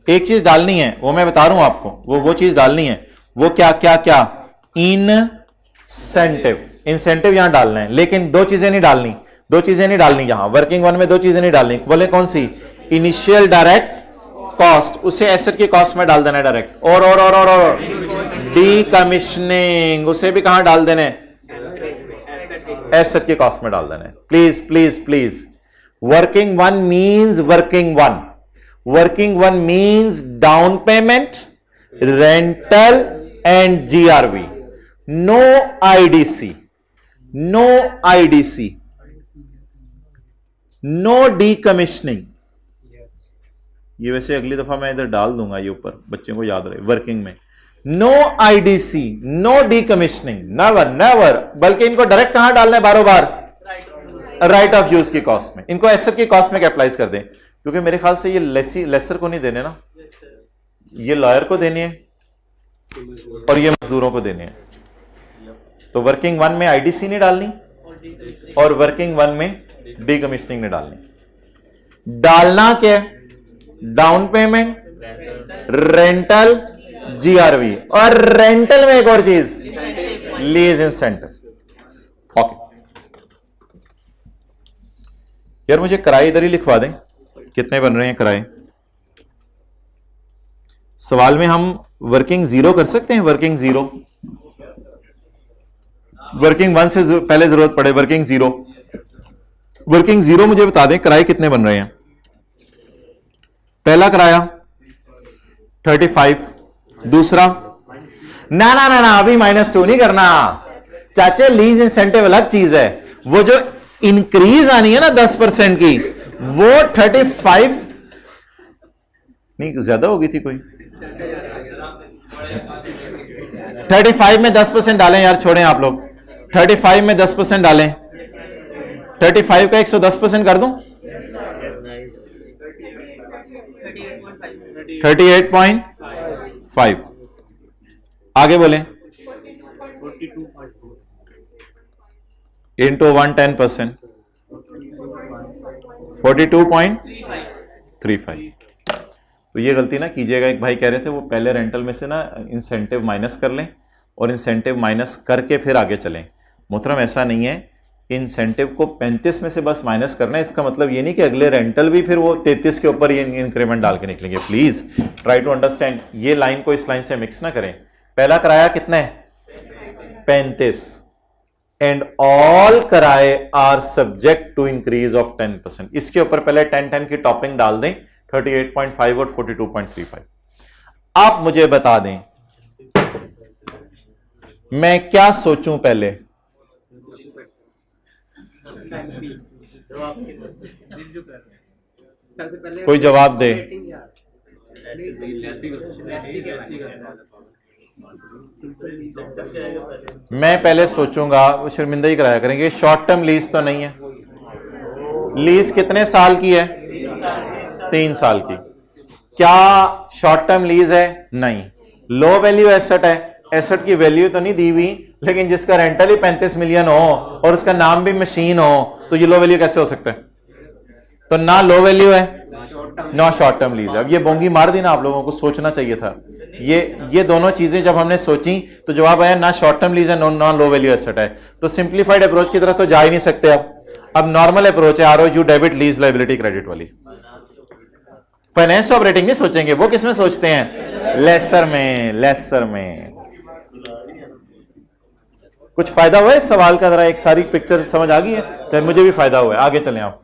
एक चीज डालनी है, वो मैं बता रहा हूं आपको, वो चीज डालनी है। वो क्या क्या क्या? इंसेंटिव, इंसेंटिव यहां डालना है, लेकिन 2 चीजें नहीं डालनी, 2 चीजें नहीं डालनी यहां वर्किंग वन में, 2 चीजें नहीं डालनी। बोले कौन सी? इनिशियल डायरेक्ट कॉस्ट, उसे एसेट की कॉस्ट में डाल देना है डायरेक्ट। और डीकमिशनिंग, उसे भी कहां डाल देने? एसेट की कॉस्ट में डाल देना है। Please please please, working one means working one, working one means down payment, rental and GRV. No IDC, no IDC, no decommissioning. ये वैसे अगली दफा मैं इधर डाल दूंगा ये ऊपर, बच्चों को याद रहे। वर्किंग में no IDC, no decommissioning, never never. बल्कि इनको डायरेक्ट कहां डालना है? बारों बार राइट ऑफ यूज की कॉस्ट में। इनको एसेट की कॉस्ट में कैपिटलाइज कर दें, क्योंकि मेरे ख्याल से ये लेसर को नहीं देने ना, ये लॉयर को देने हैं और ये मजदूरों को देने हैं। तो वर्किंग वन में आईडीसी नहीं डालनी और वर्किंग वन में डीकमिशनिंग नहीं डालनी। डालना क्या? डाउन पेमेंट, रेंटल, जीआरवी, और रेंटल में एक और चीज, लीज इंसेंटिव। ओके यार, मुझे किराए इधर ही लिखवा दें, कितने बन रहे हैं किराए। सवाल में हम वर्किंग जीरो कर सकते हैं, वर्किंग जीरो, वर्किंग वन से पहले जरूरत पड़े, वर्किंग जीरो। वर्किंग जीरो मुझे बता दें किराए कितने बन रहे हैं। पहला किराया 35, दूसरा ना ना ना ना अभी -2 नहीं करना चाचे, लीज इंसेंटिव अलग चीज है। वो जो इंक्रीज आनी है ना 10% की, वो 35 नहीं, ज्यादा होगी थी कोई। 35 में 10% डालें यार, छोड़ें आप लोग। 35 में 10% डालें, 35 का 110% कर दूं, 38.5। आगे बोलें इंटू 110%, 42.35। तो ये गलती ना कीजिएगा। एक भाई कह रहे थे वो पहले रेंटल में से ना इंसेंटिव माइनस कर लें और इंसेंटिव माइनस करके फिर आगे चलें। मोहतरम ऐसा नहीं है, इंसेंटिव को 35 में से बस माइनस करना है। इसका मतलब ये नहीं कि अगले रेंटल भी फिर वो 33 के ऊपर ये इंक्रीमेंट डाल के निकलेंगे। प्लीज ट्राई टू अंडरस्टैंड, ये लाइन को इस लाइन से मिक्स ना करें। पहला किराया कितना है? 35, एंड ऑल किराए are subject to increase of 10%। इसके ऊपर पहले 10-10 की टॉपिंग डाल दें, 38.5 और 42.35। आप मुझे बता दें मैं क्या सोचूं पहले? कोई जवाब दे। मैं पहले सोचूंगा, वो शर्मिंदा ही कराया करेंगे। शॉर्ट टर्म लीज तो नहीं है। लीज कितने साल की है? 3 साल की। क्या शॉर्ट टर्म लीज है? नहीं। लो वैल्यू एसेट है। एसेट की वैल्यू तो नहीं दी हुई, लेकिन जिसका रेंटल ही 35 मिलियन हो और उसका नाम भी मशीन हो, तो ये लो वैल्यू कैसे हो सकता है? तो ना लो वैल्यू है ना शॉर्ट टर्म लीज है। अब ये बोंगी मार दी ना, आप लोगों को सोचना चाहिए था। ये दोनों चीजें जब हमने सोची तो जवाब आया ना शॉर्ट टर्म लीज है ना लो वैल्यू एसेट है। तो सिंप्लीफाइड अप्रोच की तरफ तो जा ही नहीं सकते। अब नॉर्मल अप्रोच है, आरओयू डेबिट लीज लायबिलिटी क्रेडिट वाली। फाइनेंस ऑपरेटिंग नहीं सोचेंगे, वो किसमें सोचते हैं? लेसर में। कुछ फायदा हुआ है इस सवाल का? जरा एक सारी पिक्चर समझ आ गई है? चाहे मुझे भी फायदा हुआ है। आगे चलें। आप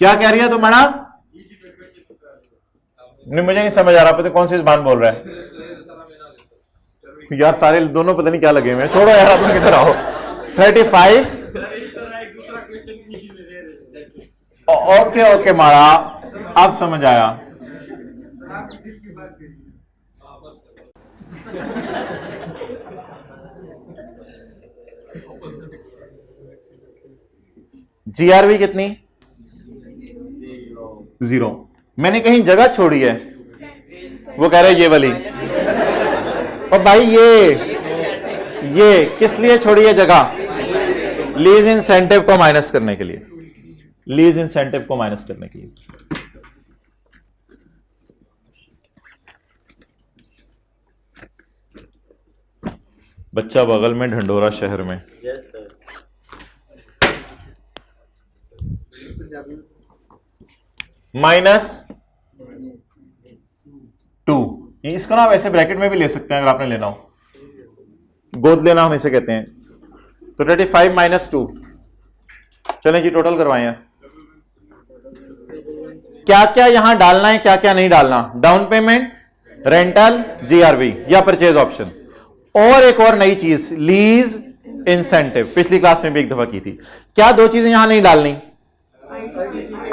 क्या कह रही है तुम मैडम? नहीं, मुझे नहीं समझ आ रहा। पता कौन सी जबान बोल रहा है यार? सारे दोनों पता नहीं क्या लगे हुए हैं। छोड़ो यार, अपने किधर आओ। 35। ओके मारा, अब समझ आया। जीआरवी कितनी? 0। मैंने कहीं जगह छोड़ी है, वो कह रहे ये वाली। और भाई ये किस लिए छोड़ी है जगह? लीज इंसेंटिव को माइनस करने के लिए। लीज इंसेंटिव को माइनस करने के लिए। बच्चा बगल में ढंडोरा शहर में। -2। इसको ना आप ऐसे ब्रैकेट में भी ले सकते हैं अगर आपने लेना हो। गोद लेना हम इसे कहते हैं। तो 35 - 2। चलें जी, टोटल करवाएं। क्या क्या यहां डालना है, क्या क्या नहीं डालना? डाउन पेमेंट, रेंटल, जीआरवी या परचेज ऑप्शन। और एक और नई चीज, लीज इंसेंटिव। पिछली क्लास में भी एक दफा की थी। क्या 2 चीजें यहां नहीं डालनी?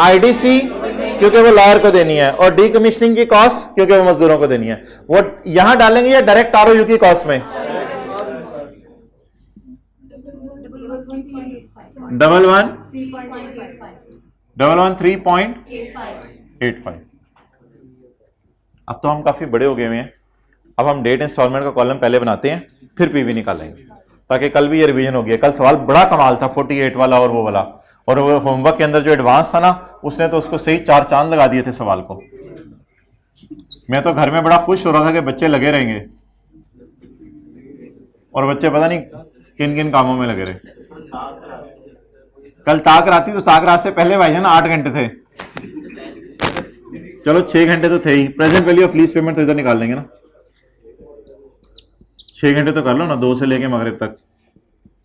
आईडीसी क्योंकि वो लॉयर को देनी है, और डीकमीशनिंग की कॉस्ट क्योंकि वो मजदूरों को देनी है। वो यहां डालेंगे या डायरेक्ट आरओयू की कॉस्ट में? 3.85। अब तो हम काफी बड़े हो गए हैं। अब हम डेट इंस्टॉलमेंट का कॉलम पहले बनाते हैं, फिर पीवी निकालेंगे, ताकि कल भी ये रिवीजन हो गया। कल सवाल बड़ा कमाल था, 48 वाला और वो वाला। और वो होमवर्क के अंदर जो एडवांस था ना, उसने तो उसको सही 4 चांद लगा दिए थे सवाल को। मैं तो घर में बड़ा खुश हो रहा था कि बच्चे लगे रहेंगे, और बच्चे पता नहीं किन किन कामों में लगे रहे। कल ताक राती, तो ताक रात से पहले भाईजान 8 घंटे थे। चलो 6 घंटे तो थे ही। Present value of lease payment तो इधर निकाल लेंगे ना। 6 घंटे तो कर लो ना, 2 से लेके मगरिब तक।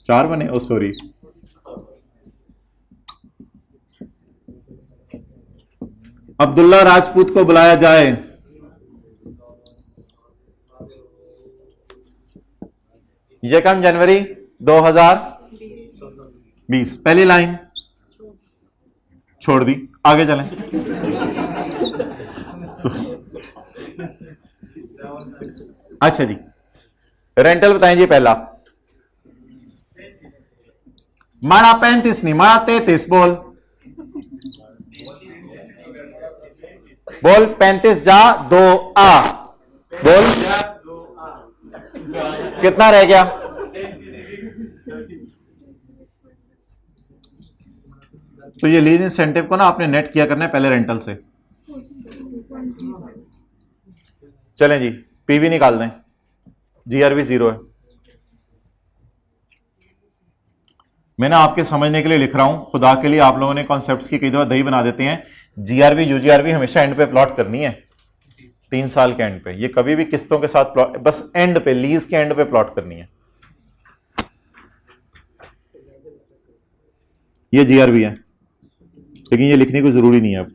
4 बने। ओ सॉरी, अब्दुल्ला राजपूत को बुलाया जाए। यकम जनवरी 2020। पहली लाइन छोड़ दी, आगे चलें। अच्छा जी, रेंटल बताएं जी। पहला माड़ा 35 नहीं, माड़ा 33। बोल 35 जा 2 आ। बोल कितना रह गया? तो ये लीज इंसेंटिव को ना आपने नेट किया करना है पहले रेंटल से। चलें जी, पीवी निकाल दें, जीआरवी 0 है। मैं ना आपके समझने के लिए लिख रहा हूं, खुदा के लिए आप लोगों ने कॉन्सेप्ट्स की कई दफा दही बना देते हैं। जीआरवी यूजीआरवी हमेशा एंड पे प्लॉट करनी है, 3 साल के एंड पे। ये कभी भी किस्तों के साथ प्लॉट, बस एंड पे, लीज के एंड पे प्लॉट करनी है। ये जीआरवी है, लेकिन ये लिखने को जरूरी नहीं है अब।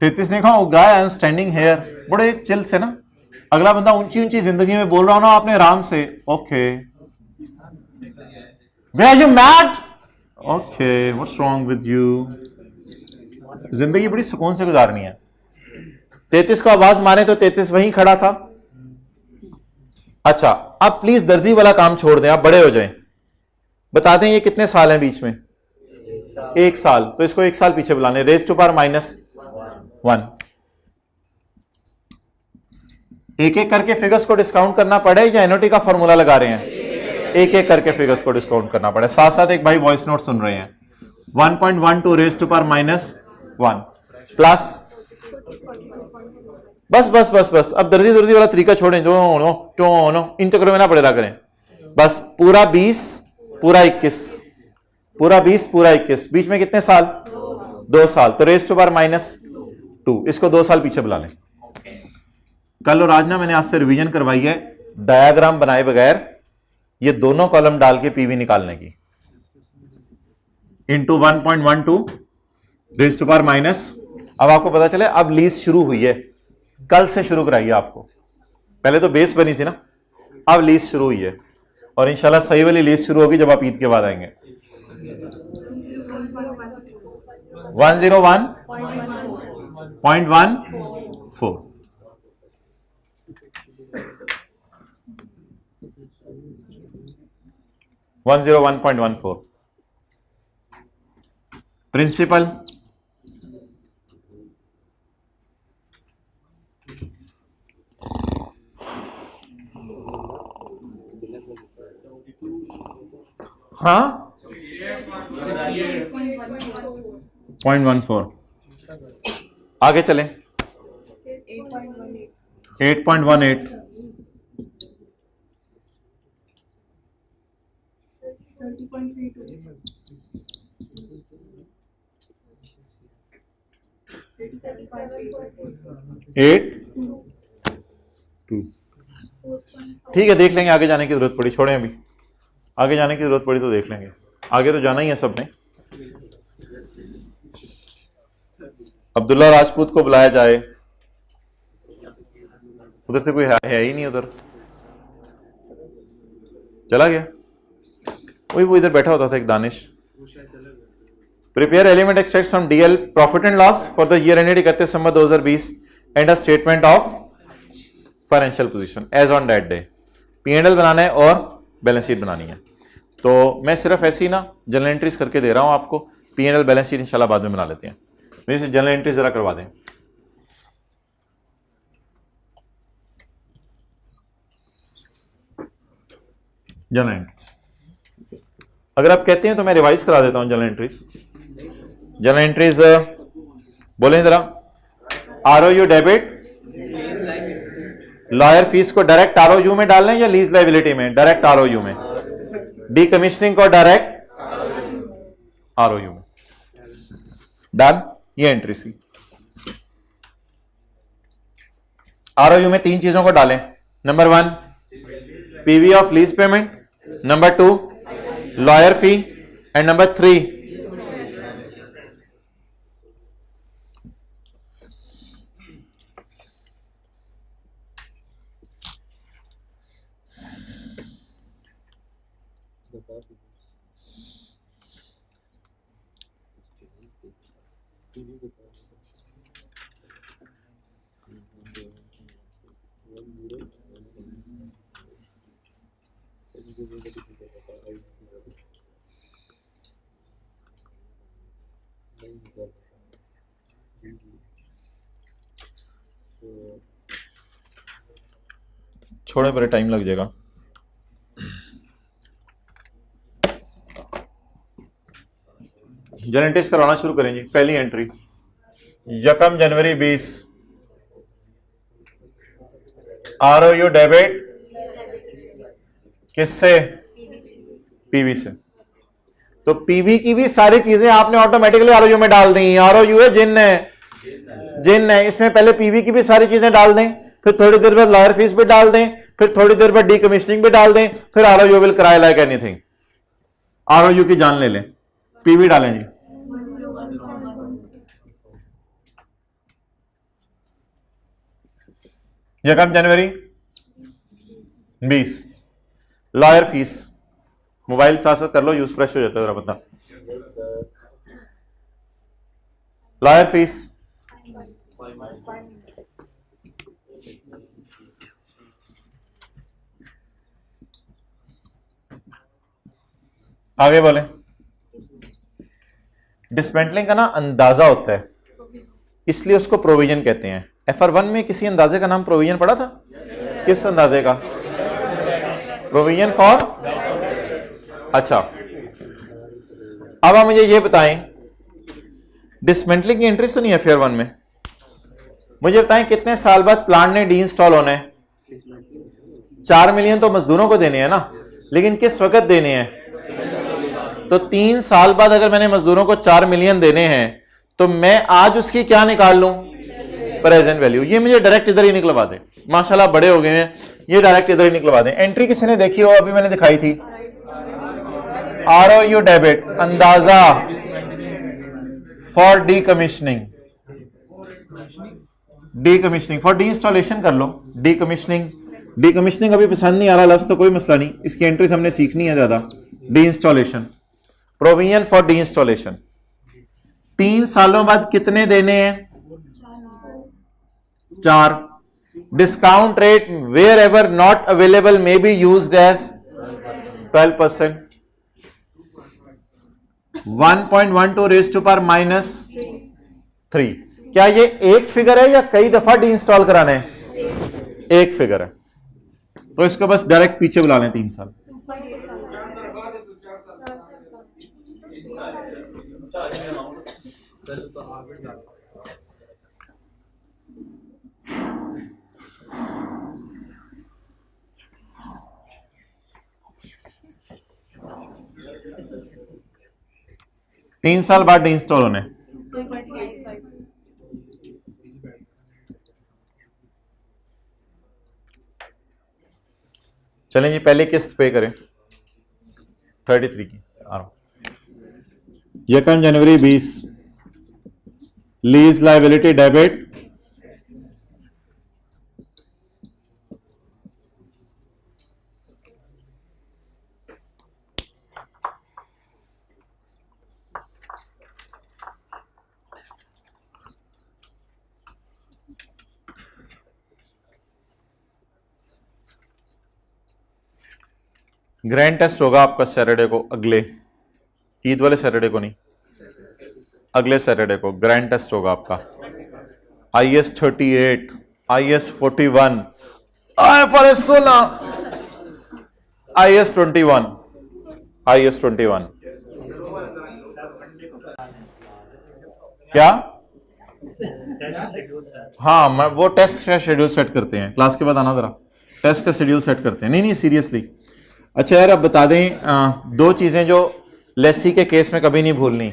तैतीस ने कहा गाय आई एम स्टैंडिंग हेयर, बड़े चिल से ना। अगला बंदा ऊंची ऊंची जिंदगी में बोल रहा हो ना आपने आराम से, okay are you mad, okay what's wrong with you. जिंदगी बड़ी सुकून से गुजारनी है। 33 को आवाज मारे तो 33 वहीं खड़ा था। अच्छा, अब प्लीज दर्जी वाला काम छोड़ दें, आप बड़े हो जाएं। बता दें ये कितने साल हैं बीच में? 1 साल। तो इसको 1 साल पीछे बुलाने, रेज टू पावर -1। एक एक करके फिगर्स को डिस्काउंट करना पड़े या एनओटी का फॉर्मूला लगा रहे हैं? एक एक करके फिगर्स को डिस्काउंट करना पड़े। साथ साथ एक भाई वॉइस नोट सुन रहे हैं। 1.12 रेज टू पावर -1 प्लस, बस बस बस बस, अब दर्जी दर्जी वाला तरीका छोड़ें, जो इन चक्करों में ना पड़े रहा करें। बस पूरा 20 पूरा 21, पूरा 20 पूरा 21, बीच में कितने साल? 2 साल। तो रेज टू पावर -2, इसको 2 साल पीछे बुला लें। कल और आज ना मैंने आपसे रिवीजन करवाई है डायग्राम बनाए बगैर ये दोनों कॉलम डाल के पीवी निकालने की। Into 1.12 raise to power minus. अब आपको पता चले अब लीज शुरू हुई है, कल से शुरू कराइए आपको। पहले तो बेस बनी थी ना, अब लीज शुरू हुई है और इंशाल्लाह सही वाली लीज शुरू होगी जब आप ईद के बाद आएंगे। 101.14 101.14 प्रिंसिपल। हाँ 0.14। आगे चलें, 8.18 8.2। ठीक है, देख लेंगे आगे जाने की जरूरत पड़ी, छोड़ें अभी। आगे जाने की जरूरत पड़ी तो देख लेंगे, आगे तो जाना ही है सबने। अब्दुल्ला राजपूत को बुलाया जाए, उधर से कोई है ही नहीं, उधर चला गया। वही वो इधर बैठा होता था एक Danish. Prepare element extract from DL profit and loss for the year ended 31 December 2020 and a statement of financial position as on that day. P and L बनाना है और बैलेंस शीट बनानी है। तो मैं सिर्फ ऐसी ना जनरल एंट्रीज करके दे रहा हूं आपको, पी&एल बैलेंस शीट इंशाल्लाह बाद में बना लेते हैं। मेरी से जनरल एंट्री जरा करवा दें। जनरल एंट्रीज अगर आप कहते हैं तो मैं रिवाइज करा देता हूं जनरल एंट्रीज। जनरल एंट्रीज बोलें जरा। आरओयू डेबिट, लॉयर फीस को डायरेक्ट आरओयू में डाल लें या लीज लायबिलिटी में? डायरेक्ट आरओयू में। डीकमीशनिंग को डायरेक्ट आरओयू में। डन, ये एंट्री सी। आरओयू में 3 चीजों को डालें। Number 1 PV of lease payment, number 2 lawyer fee and number 3 So छोड़े पर टाइम लग जाएगा। जनरल टेस्ट करवाना शुरू करें जी। पहली एंट्री 1 जनवरी 20 ROU डेबिट किससे? पीवी से। तो पीवी की भी सारी चीजें आपने ऑटोमेटिकली ROU में डाल दी। ROU है जिन है, इसमें पहले पीवी की भी सारी चीजें डाल दें, फिर थोड़ी देर बाद लॉयर फीस भी डाल दें, फिर थोड़ी देर बाद डीकमीशनिंग भी डाल दें, फिर ROU will cry like anything. ROU की जान ले लें, पीवी डालें जी। यकम जनवरी 20 लॉयर फीस। मोबाइल साथ साथ कर लो, यूज फ्रेश हो जाता है जरा बता। लॉयर फीस आगे बोले। डिसमेंटलिंग का ना अंदाजा होता है, इसलिए उसको प्रोविजन कहते हैं। FR1 में किसी अंदाजे का नाम प्रोविजन पड़ा था? किस अंदाजे का? Provision for. अच्छा, अब आप मुझे ये बताएं, डिसमेंटलिंग की एंट्री सुनी है FR1 में? मुझे बताएं कितने साल बाद प्लांट ने डी इंस्टॉल होना है? 4 मिलियन तो मजदूरों को देने हैं ना, लेकिन किस वक्त देने हैं? तो 3 साल बाद अगर मैंने मजदूरों को 4 मिलियन देने हैं, तो मैं आज उसकी क्या निकाल लूं? Present value. ये मुझे डायरेक्ट इधर ही निकलवा दे। माशाल्लाह बड़े हो गए हैं, ये डायरेक्ट इधर ही निकलवा दें। एंट्री किसी ने देखी हो? अभी मैंने दिखाई थी। ROU डेबिट अंदाजा for decommissioning. Decommissioning for D installation कर लो। डीकमीशनिंग अभी पसंद नहीं आ रहा लफ्ज, तो कोई मसला नहीं, इसकी एंट्रीज हमने सीखनी है ज्यादा। Deinstallation, provision for deinstallation. 3 सालों बाद कितने देने हैं? 4। Discount rate wherever not available may be used as 12%। 1.12 raise to power -3। क्या ये एक फिगर है या कई दफा डी इंस्टॉल कराना है? एक फिगर है, तो इसको बस डायरेक्ट पीछे बुला लें 3 साल। तीन साल बाद डी इंस्टॉल होने। चलें जी, पहले किस्त पे करें 33 की। 1 जनवरी 20 lease liability debit grand test होगा आपका सैटरडे को, अगले ईद वाले सैटरडे को नहीं, अगले सैटरडे को ग्रैंड टेस्ट होगा आपका। IS 38, IS 41, IFRS 16, IS 21, IS 21। क्या? हाँ, मैं वो टेस्ट का शेड्यूल सेट करते हैं, क्लास के बाद आना जरा, टेस्ट का शेड्यूल सेट करते हैं। नहीं सीरियसली। अच्छा यार, अब बता दें 2 चीजें जो लेसी के केस में कभी नहीं भूलनी।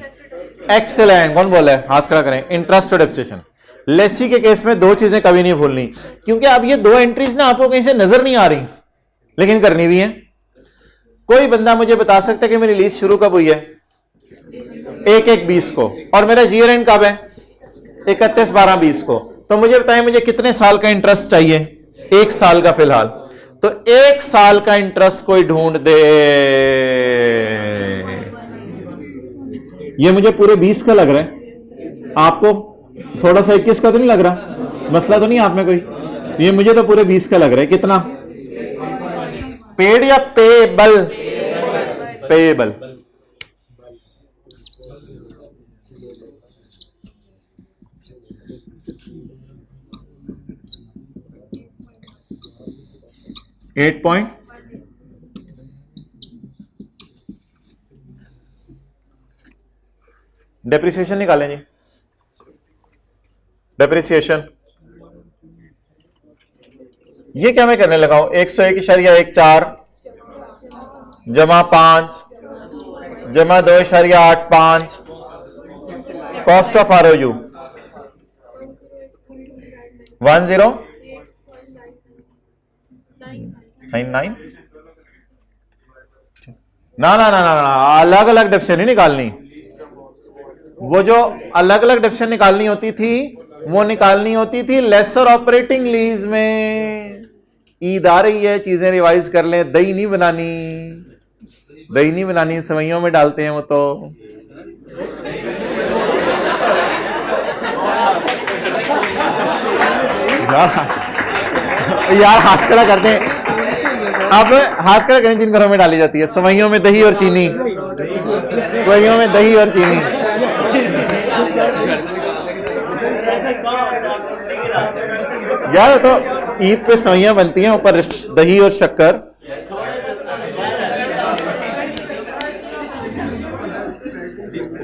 एक्सेलेंट, कौन बोला है? हाथ खड़ा करें। इंटरेस्ट और डेप्रिसिएशन, लेसी के केस में 2 चीजें कभी नहीं भूलनी, क्योंकि अब ये 2 एंट्रीज ना आपको कहीं से नजर नहीं आ रही, लेकिन करनी भी है। कोई बंदा मुझे बता सकता है कि मेरी लीज शुरू कब हुई है? 1/1/20 को, और मेरा ईयर एंड कब है? 31/12/20 को। तो मुझे बताएं, मुझे कितने साल का इंटरेस्ट चाहिए? 1 साल का फिलहाल। तो 1 साल का इंटरेस्ट कोई ढूंढ दे। ये मुझे पूरे 20 का लग रहा है, आपको थोड़ा सा 21 का तो नहीं लग रहा? मसला तो नहीं आप में कोई? ये मुझे तो पूरे 20 का लग रहा है। कितना? पेड या पेबल? पेबल। 8 पॉइंट, डेप्रिसिएशन निकालें जी। डेप्रिसिएशन ये क्या मैं करने लगा हूं, 101.14 जमा 5 जमा 2.85 कॉस्ट ऑफ ROU 1099। ना ना ना ना ना, अलग अलग डेफिनेशन नहीं निकालनी। वो जो अलग अलग डेफिनेशन निकालनी होती थी वो निकालनी होती थी लेसर ऑपरेटिंग लीज में। ईद आ रही है, चीजें रिवाइज कर लें। दही नहीं बनानी, दही नहीं बनानी, सेवइयों में डालते हैं वो तो। यार हाथ खड़ा करते हैं, अब हाथ खड़ा करें जिन घरों में डाली जाती है सेवइयों में दही और चीनी, सेवइयों में दही और चीनी। यार तो ईद पे सेवइयां बनती हैं, ऊपर दही और शक्कर।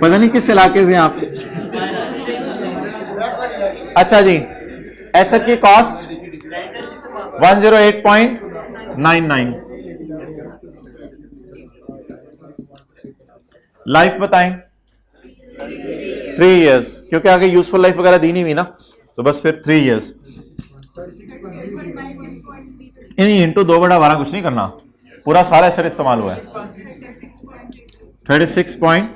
पता नहीं किस इलाके से आप। अच्छा जी, एसेट की कॉस्ट 108.99। लाइफ बताएं 3 इयर्स, क्योंकि आगे यूजफुल लाइफ वगैरह दी नहीं हुई ना, तो बस फिर 3 इयर्स। नहीं, इंटू 2/12 कुछ नहीं करना, पूरा सारा एसेट इस्तेमाल हुआ है। 36 पॉइंट,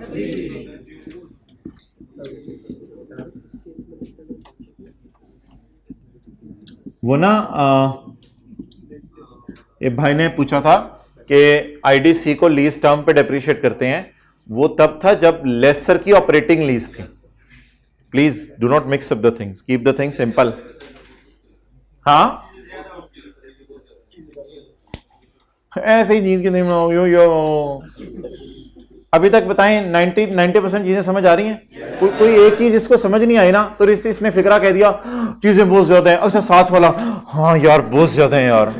वो ना एक भाई ने पूछा था कि आईडीसी को लीज टर्म पे डेप्रिशिएट करते हैं। वो तब था जब लेसर की ऑपरेटिंग लीज थी। Please do not mix up the things, keep the thing simple. हाँ, ऐसे ही नींद के दिन यो अभी तक बताएं 90% चीजें समझ आ रही हैं? कोई एक चीज इसको समझ नहीं आई ना तो इसने फिक्रा कह दिया चीजें बहुत ज्यादा हैं। अक्सर साथ वाला हाँ यार बहुत ज्यादा हैं यार।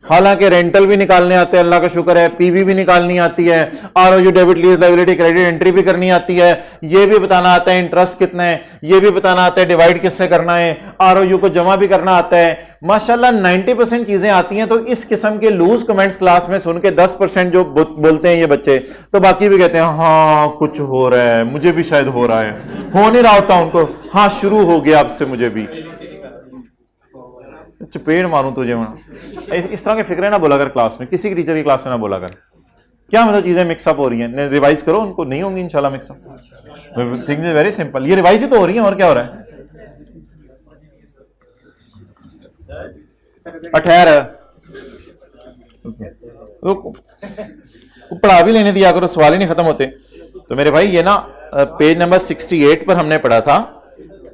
हालांकि रेंटल भी निकालने आते हैं, अल्लाह का शुक्र है, पीवी भी निकालनी आती है, ROU debit lease liability credit entry भी करनी आती है, ये भी बताना आता है इंटरेस्ट कितना है, ये भी बताना आता है डिवाइड किससे करना है, ROU को जमा भी करना आता है। माशाल्लाह 90% चीजें आती हैं। तो इस किस्म के लूज कमेंट्स क्लास में सुन के 10% जो बोलते हैं ये बच्चे, तो बाकी भी कहते हैं हाँ कुछ हो रहा है, मुझे भी शायद हो रहा है, हो नहीं रहा होता उनको, हाँ शुरू हो गया अब से मुझे भी। चपेड़ मारूं तुझे वहां। इस तरह के फिक्रे ना बोला कर क्लास में, किसी की टीचर की क्लास में ना बोला कर। क्या मतलब चीजें मिक्सअप हो रही हैं, रिवाइज करो, उनको नहीं होंगी इंशाल्लाह mix up. Things are very simple, ये रिवाइज ही तो हो रही है, और क्या हो रहा है। अठहर पढ़ा भी लेने दिया करो, सवाल ही नहीं खत्म होते। तो मेरे भाई ये ना पेज नंबर 68 पर हमने पढ़ा था,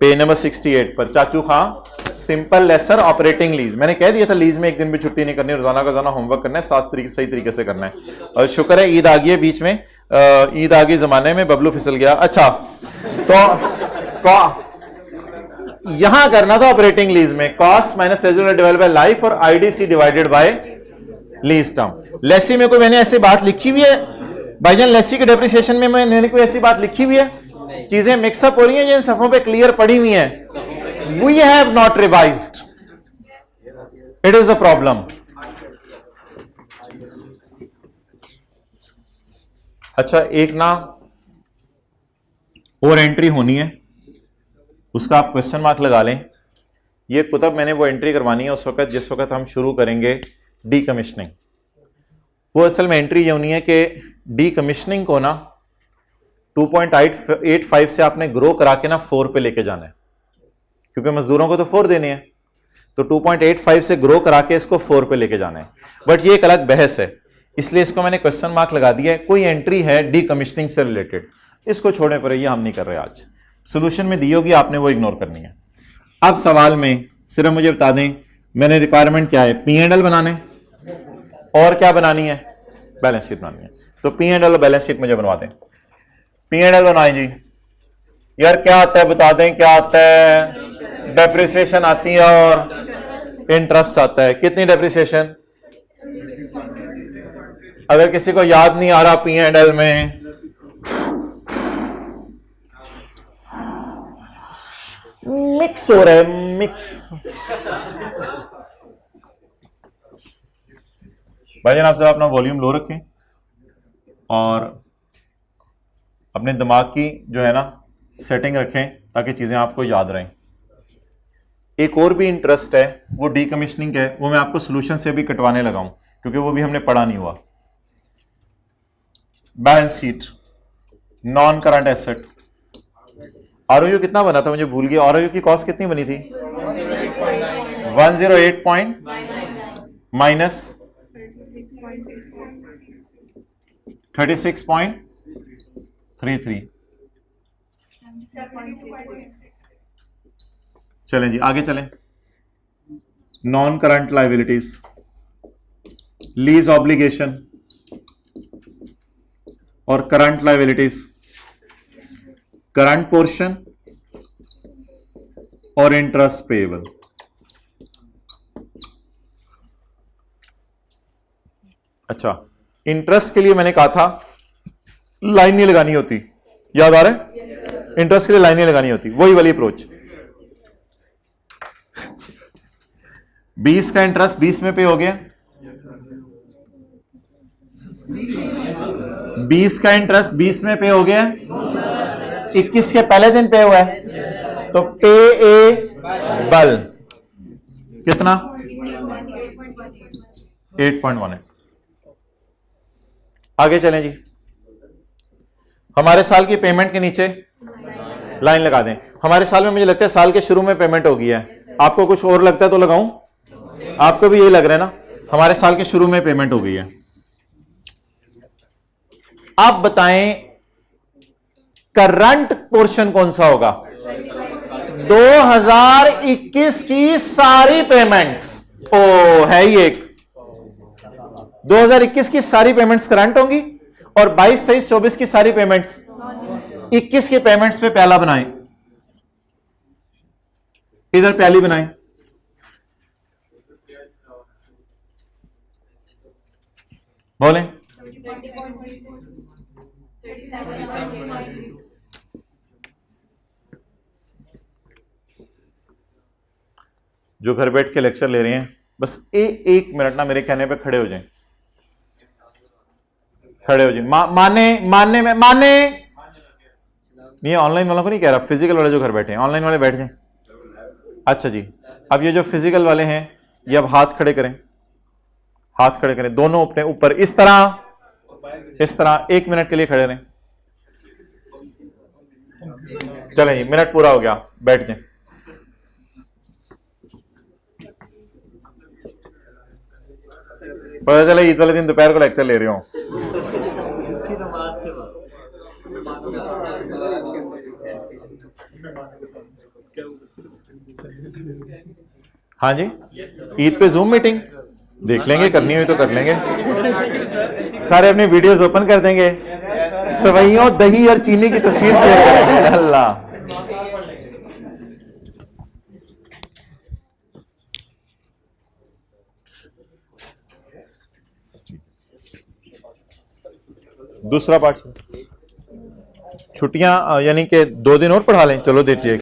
पेज नंबर 68 पर चाचू खां सिंपल लेसर ऑपरेटिंग लीज। मैंने कह दिया था लीज में एक दिन भी छुट्टी नहीं करनी, रोजाना का रोजाना होमवर्क करना है, सही तरीके से करना है। और शुक्र है ईद आ गई है बीच में, ईद आ गई जमाने में बबलू फिसल गया। अच्छा तो यहां करना था ऑपरेटिंग लीज में cost minus divided by life और IDC divided by lease term. Lessee में कोई मैंने ऐसी बात लिखी हुई है भाईजान? लेसी के डेप्रिसिएशन में मैंने कोई ऐसी बात लिखी हुई है? चीजें मिक्सअप हो रही हैं जिन सफों पे क्लियर पड़ी हुई हैं। We have not revised. It is the problem. अच्छा एक ना और एंट्री होनी है, उसका आप क्वेश्चन मार्क लगा लें। ये कुतब मैंने वो एंट्री करवानी है उस वक्त जिस वक्त हम शुरू करेंगे डीकमिशनिंग। वो असल में एंट्री ये होनी है कि डीकमिशनिंग को ना 2.85 से आपने ग्रो करा के ना 4 पे लेके जाना है, क्योंकि मजदूरों को तो 4 देने हैं। तो 2.85 से ग्रो करा के इसको 4 पे लेके जाना है। बट ये एक अलग बहस है, इसलिए इसको मैंने क्वेश्चन मार्क लगा दिया है। कोई एंट्री है डीकमिशनिंग से रिलेटेड, इसको छोड़ने पर ये हम नहीं कर रहे आज। सोल्यूशन में दी होगी आपने, वो इग्नोर करनी है। अब सवाल में सिर्फ मुझे बता दें मैंने रिक्वायरमेंट क्या है, P&L बनाने और क्या बनानी है, बैलेंस शीट बनानी है। तो P&L और बैलेंस शीट मुझे बनवा दें। P&L बनाए जी। यार क्या आता है बता दें, क्या आता है? डेप्रिसिएशन आती है और इंटरेस्ट आता है। कितनी डेप्रिसिएशन? अगर किसी को याद नहीं आ रहा P&L में, मिक्स हो रहा है, मिक्स। भाईजान आप जरा अपना वॉल्यूम लो रखें और अपने दिमाग की जो है ना सेटिंग रखें ताकि चीजें आपको याद रहें। एक और भी इंटरेस्ट है, वो डीकमीशनिंग है, वो मैं आपको सोल्यूशन से भी कटवाने लगा हूं क्योंकि वो भी हमने पढ़ा नहीं हुआ। Balance sheet, non current asset, ROU कितना बना था मुझे भूल गया। आरओयू की कॉस्ट कितनी बनी थी? 108 पॉइंट माइनस 36.33। चलें जी आगे चलें। Non current liabilities, lease obligation और करंट लाइबिलिटीज, करंट पोर्शन और इंटरेस्ट पेएबल। अच्छा, इंटरेस्ट के लिए मैंने कहा था लाइन नहीं लगानी होती, याद आ रहा है? इंटरेस्ट के लिए लाइन नहीं लगानी होती, वही वाली अप्रोच। 20 का इंटरेस्ट 20 में पे हो गया, 20 का इंटरेस्ट 20 में पे हो गया, 21 के पहले दिन पे हुआ है तो पे ए बल कितना? 8.18। आगे चलें जी। हमारे साल की पेमेंट के नीचे लाइन लगा दें। हमारे साल में मुझे लगता है साल के शुरू में पेमेंट हो गया है, आपको कुछ और लगता है तो लगाऊं? आपको भी यही लग रहा है ना? हमारे साल के शुरू में पेमेंट हो गई है। आप बताएं करंट पोर्शन कौन सा होगा? 2021 की सारी पेमेंट्स, ओ है ही एक। 2021 की सारी पेमेंट्स करंट होंगी और 22, 23, 24 की सारी पेमेंट्स 21 के पेमेंट्स पे पहला बनाएं, इधर पहली बनाएं। बोलें। जो घर बैठ के लेक्चर ले रहे हैं बस एक मिनट ना मेरे कहने पे खड़े हो जाएं, खड़े हो जाएं। मानने नहीं, ऑनलाइन वालों को नहीं कह रहा, फिजिकल वाले जो घर बैठे हैं, ऑनलाइन वाले बैठ जाएं। अच्छा जी, अब ये जो फिजिकल वाले हैं ये अब हाथ खड़े करें, हाथ खड़े करें दोनों अपने ऊपर, इस तरह 1 मिनट के लिए खड़े रहें। चलें जी, मिनट पूरा हो गया, बैठ जाएं। पता चला ईद वाले दिन दोपहर को लेक्चर ले रहे हो। हाँ जी, ईद पे जूम मीटिंग देख लेंगे, करनी हुई तो कर लेंगे। सारे अपने वीडियोस ओपन कर देंगे, सवैयों दही और चीनी की तस्वीर शेयर करेंगे। अल्लाह, दूसरा पार्ट छुट्टियां यानी कि 2 दिन और पढ़ा लें, चलो देखिए।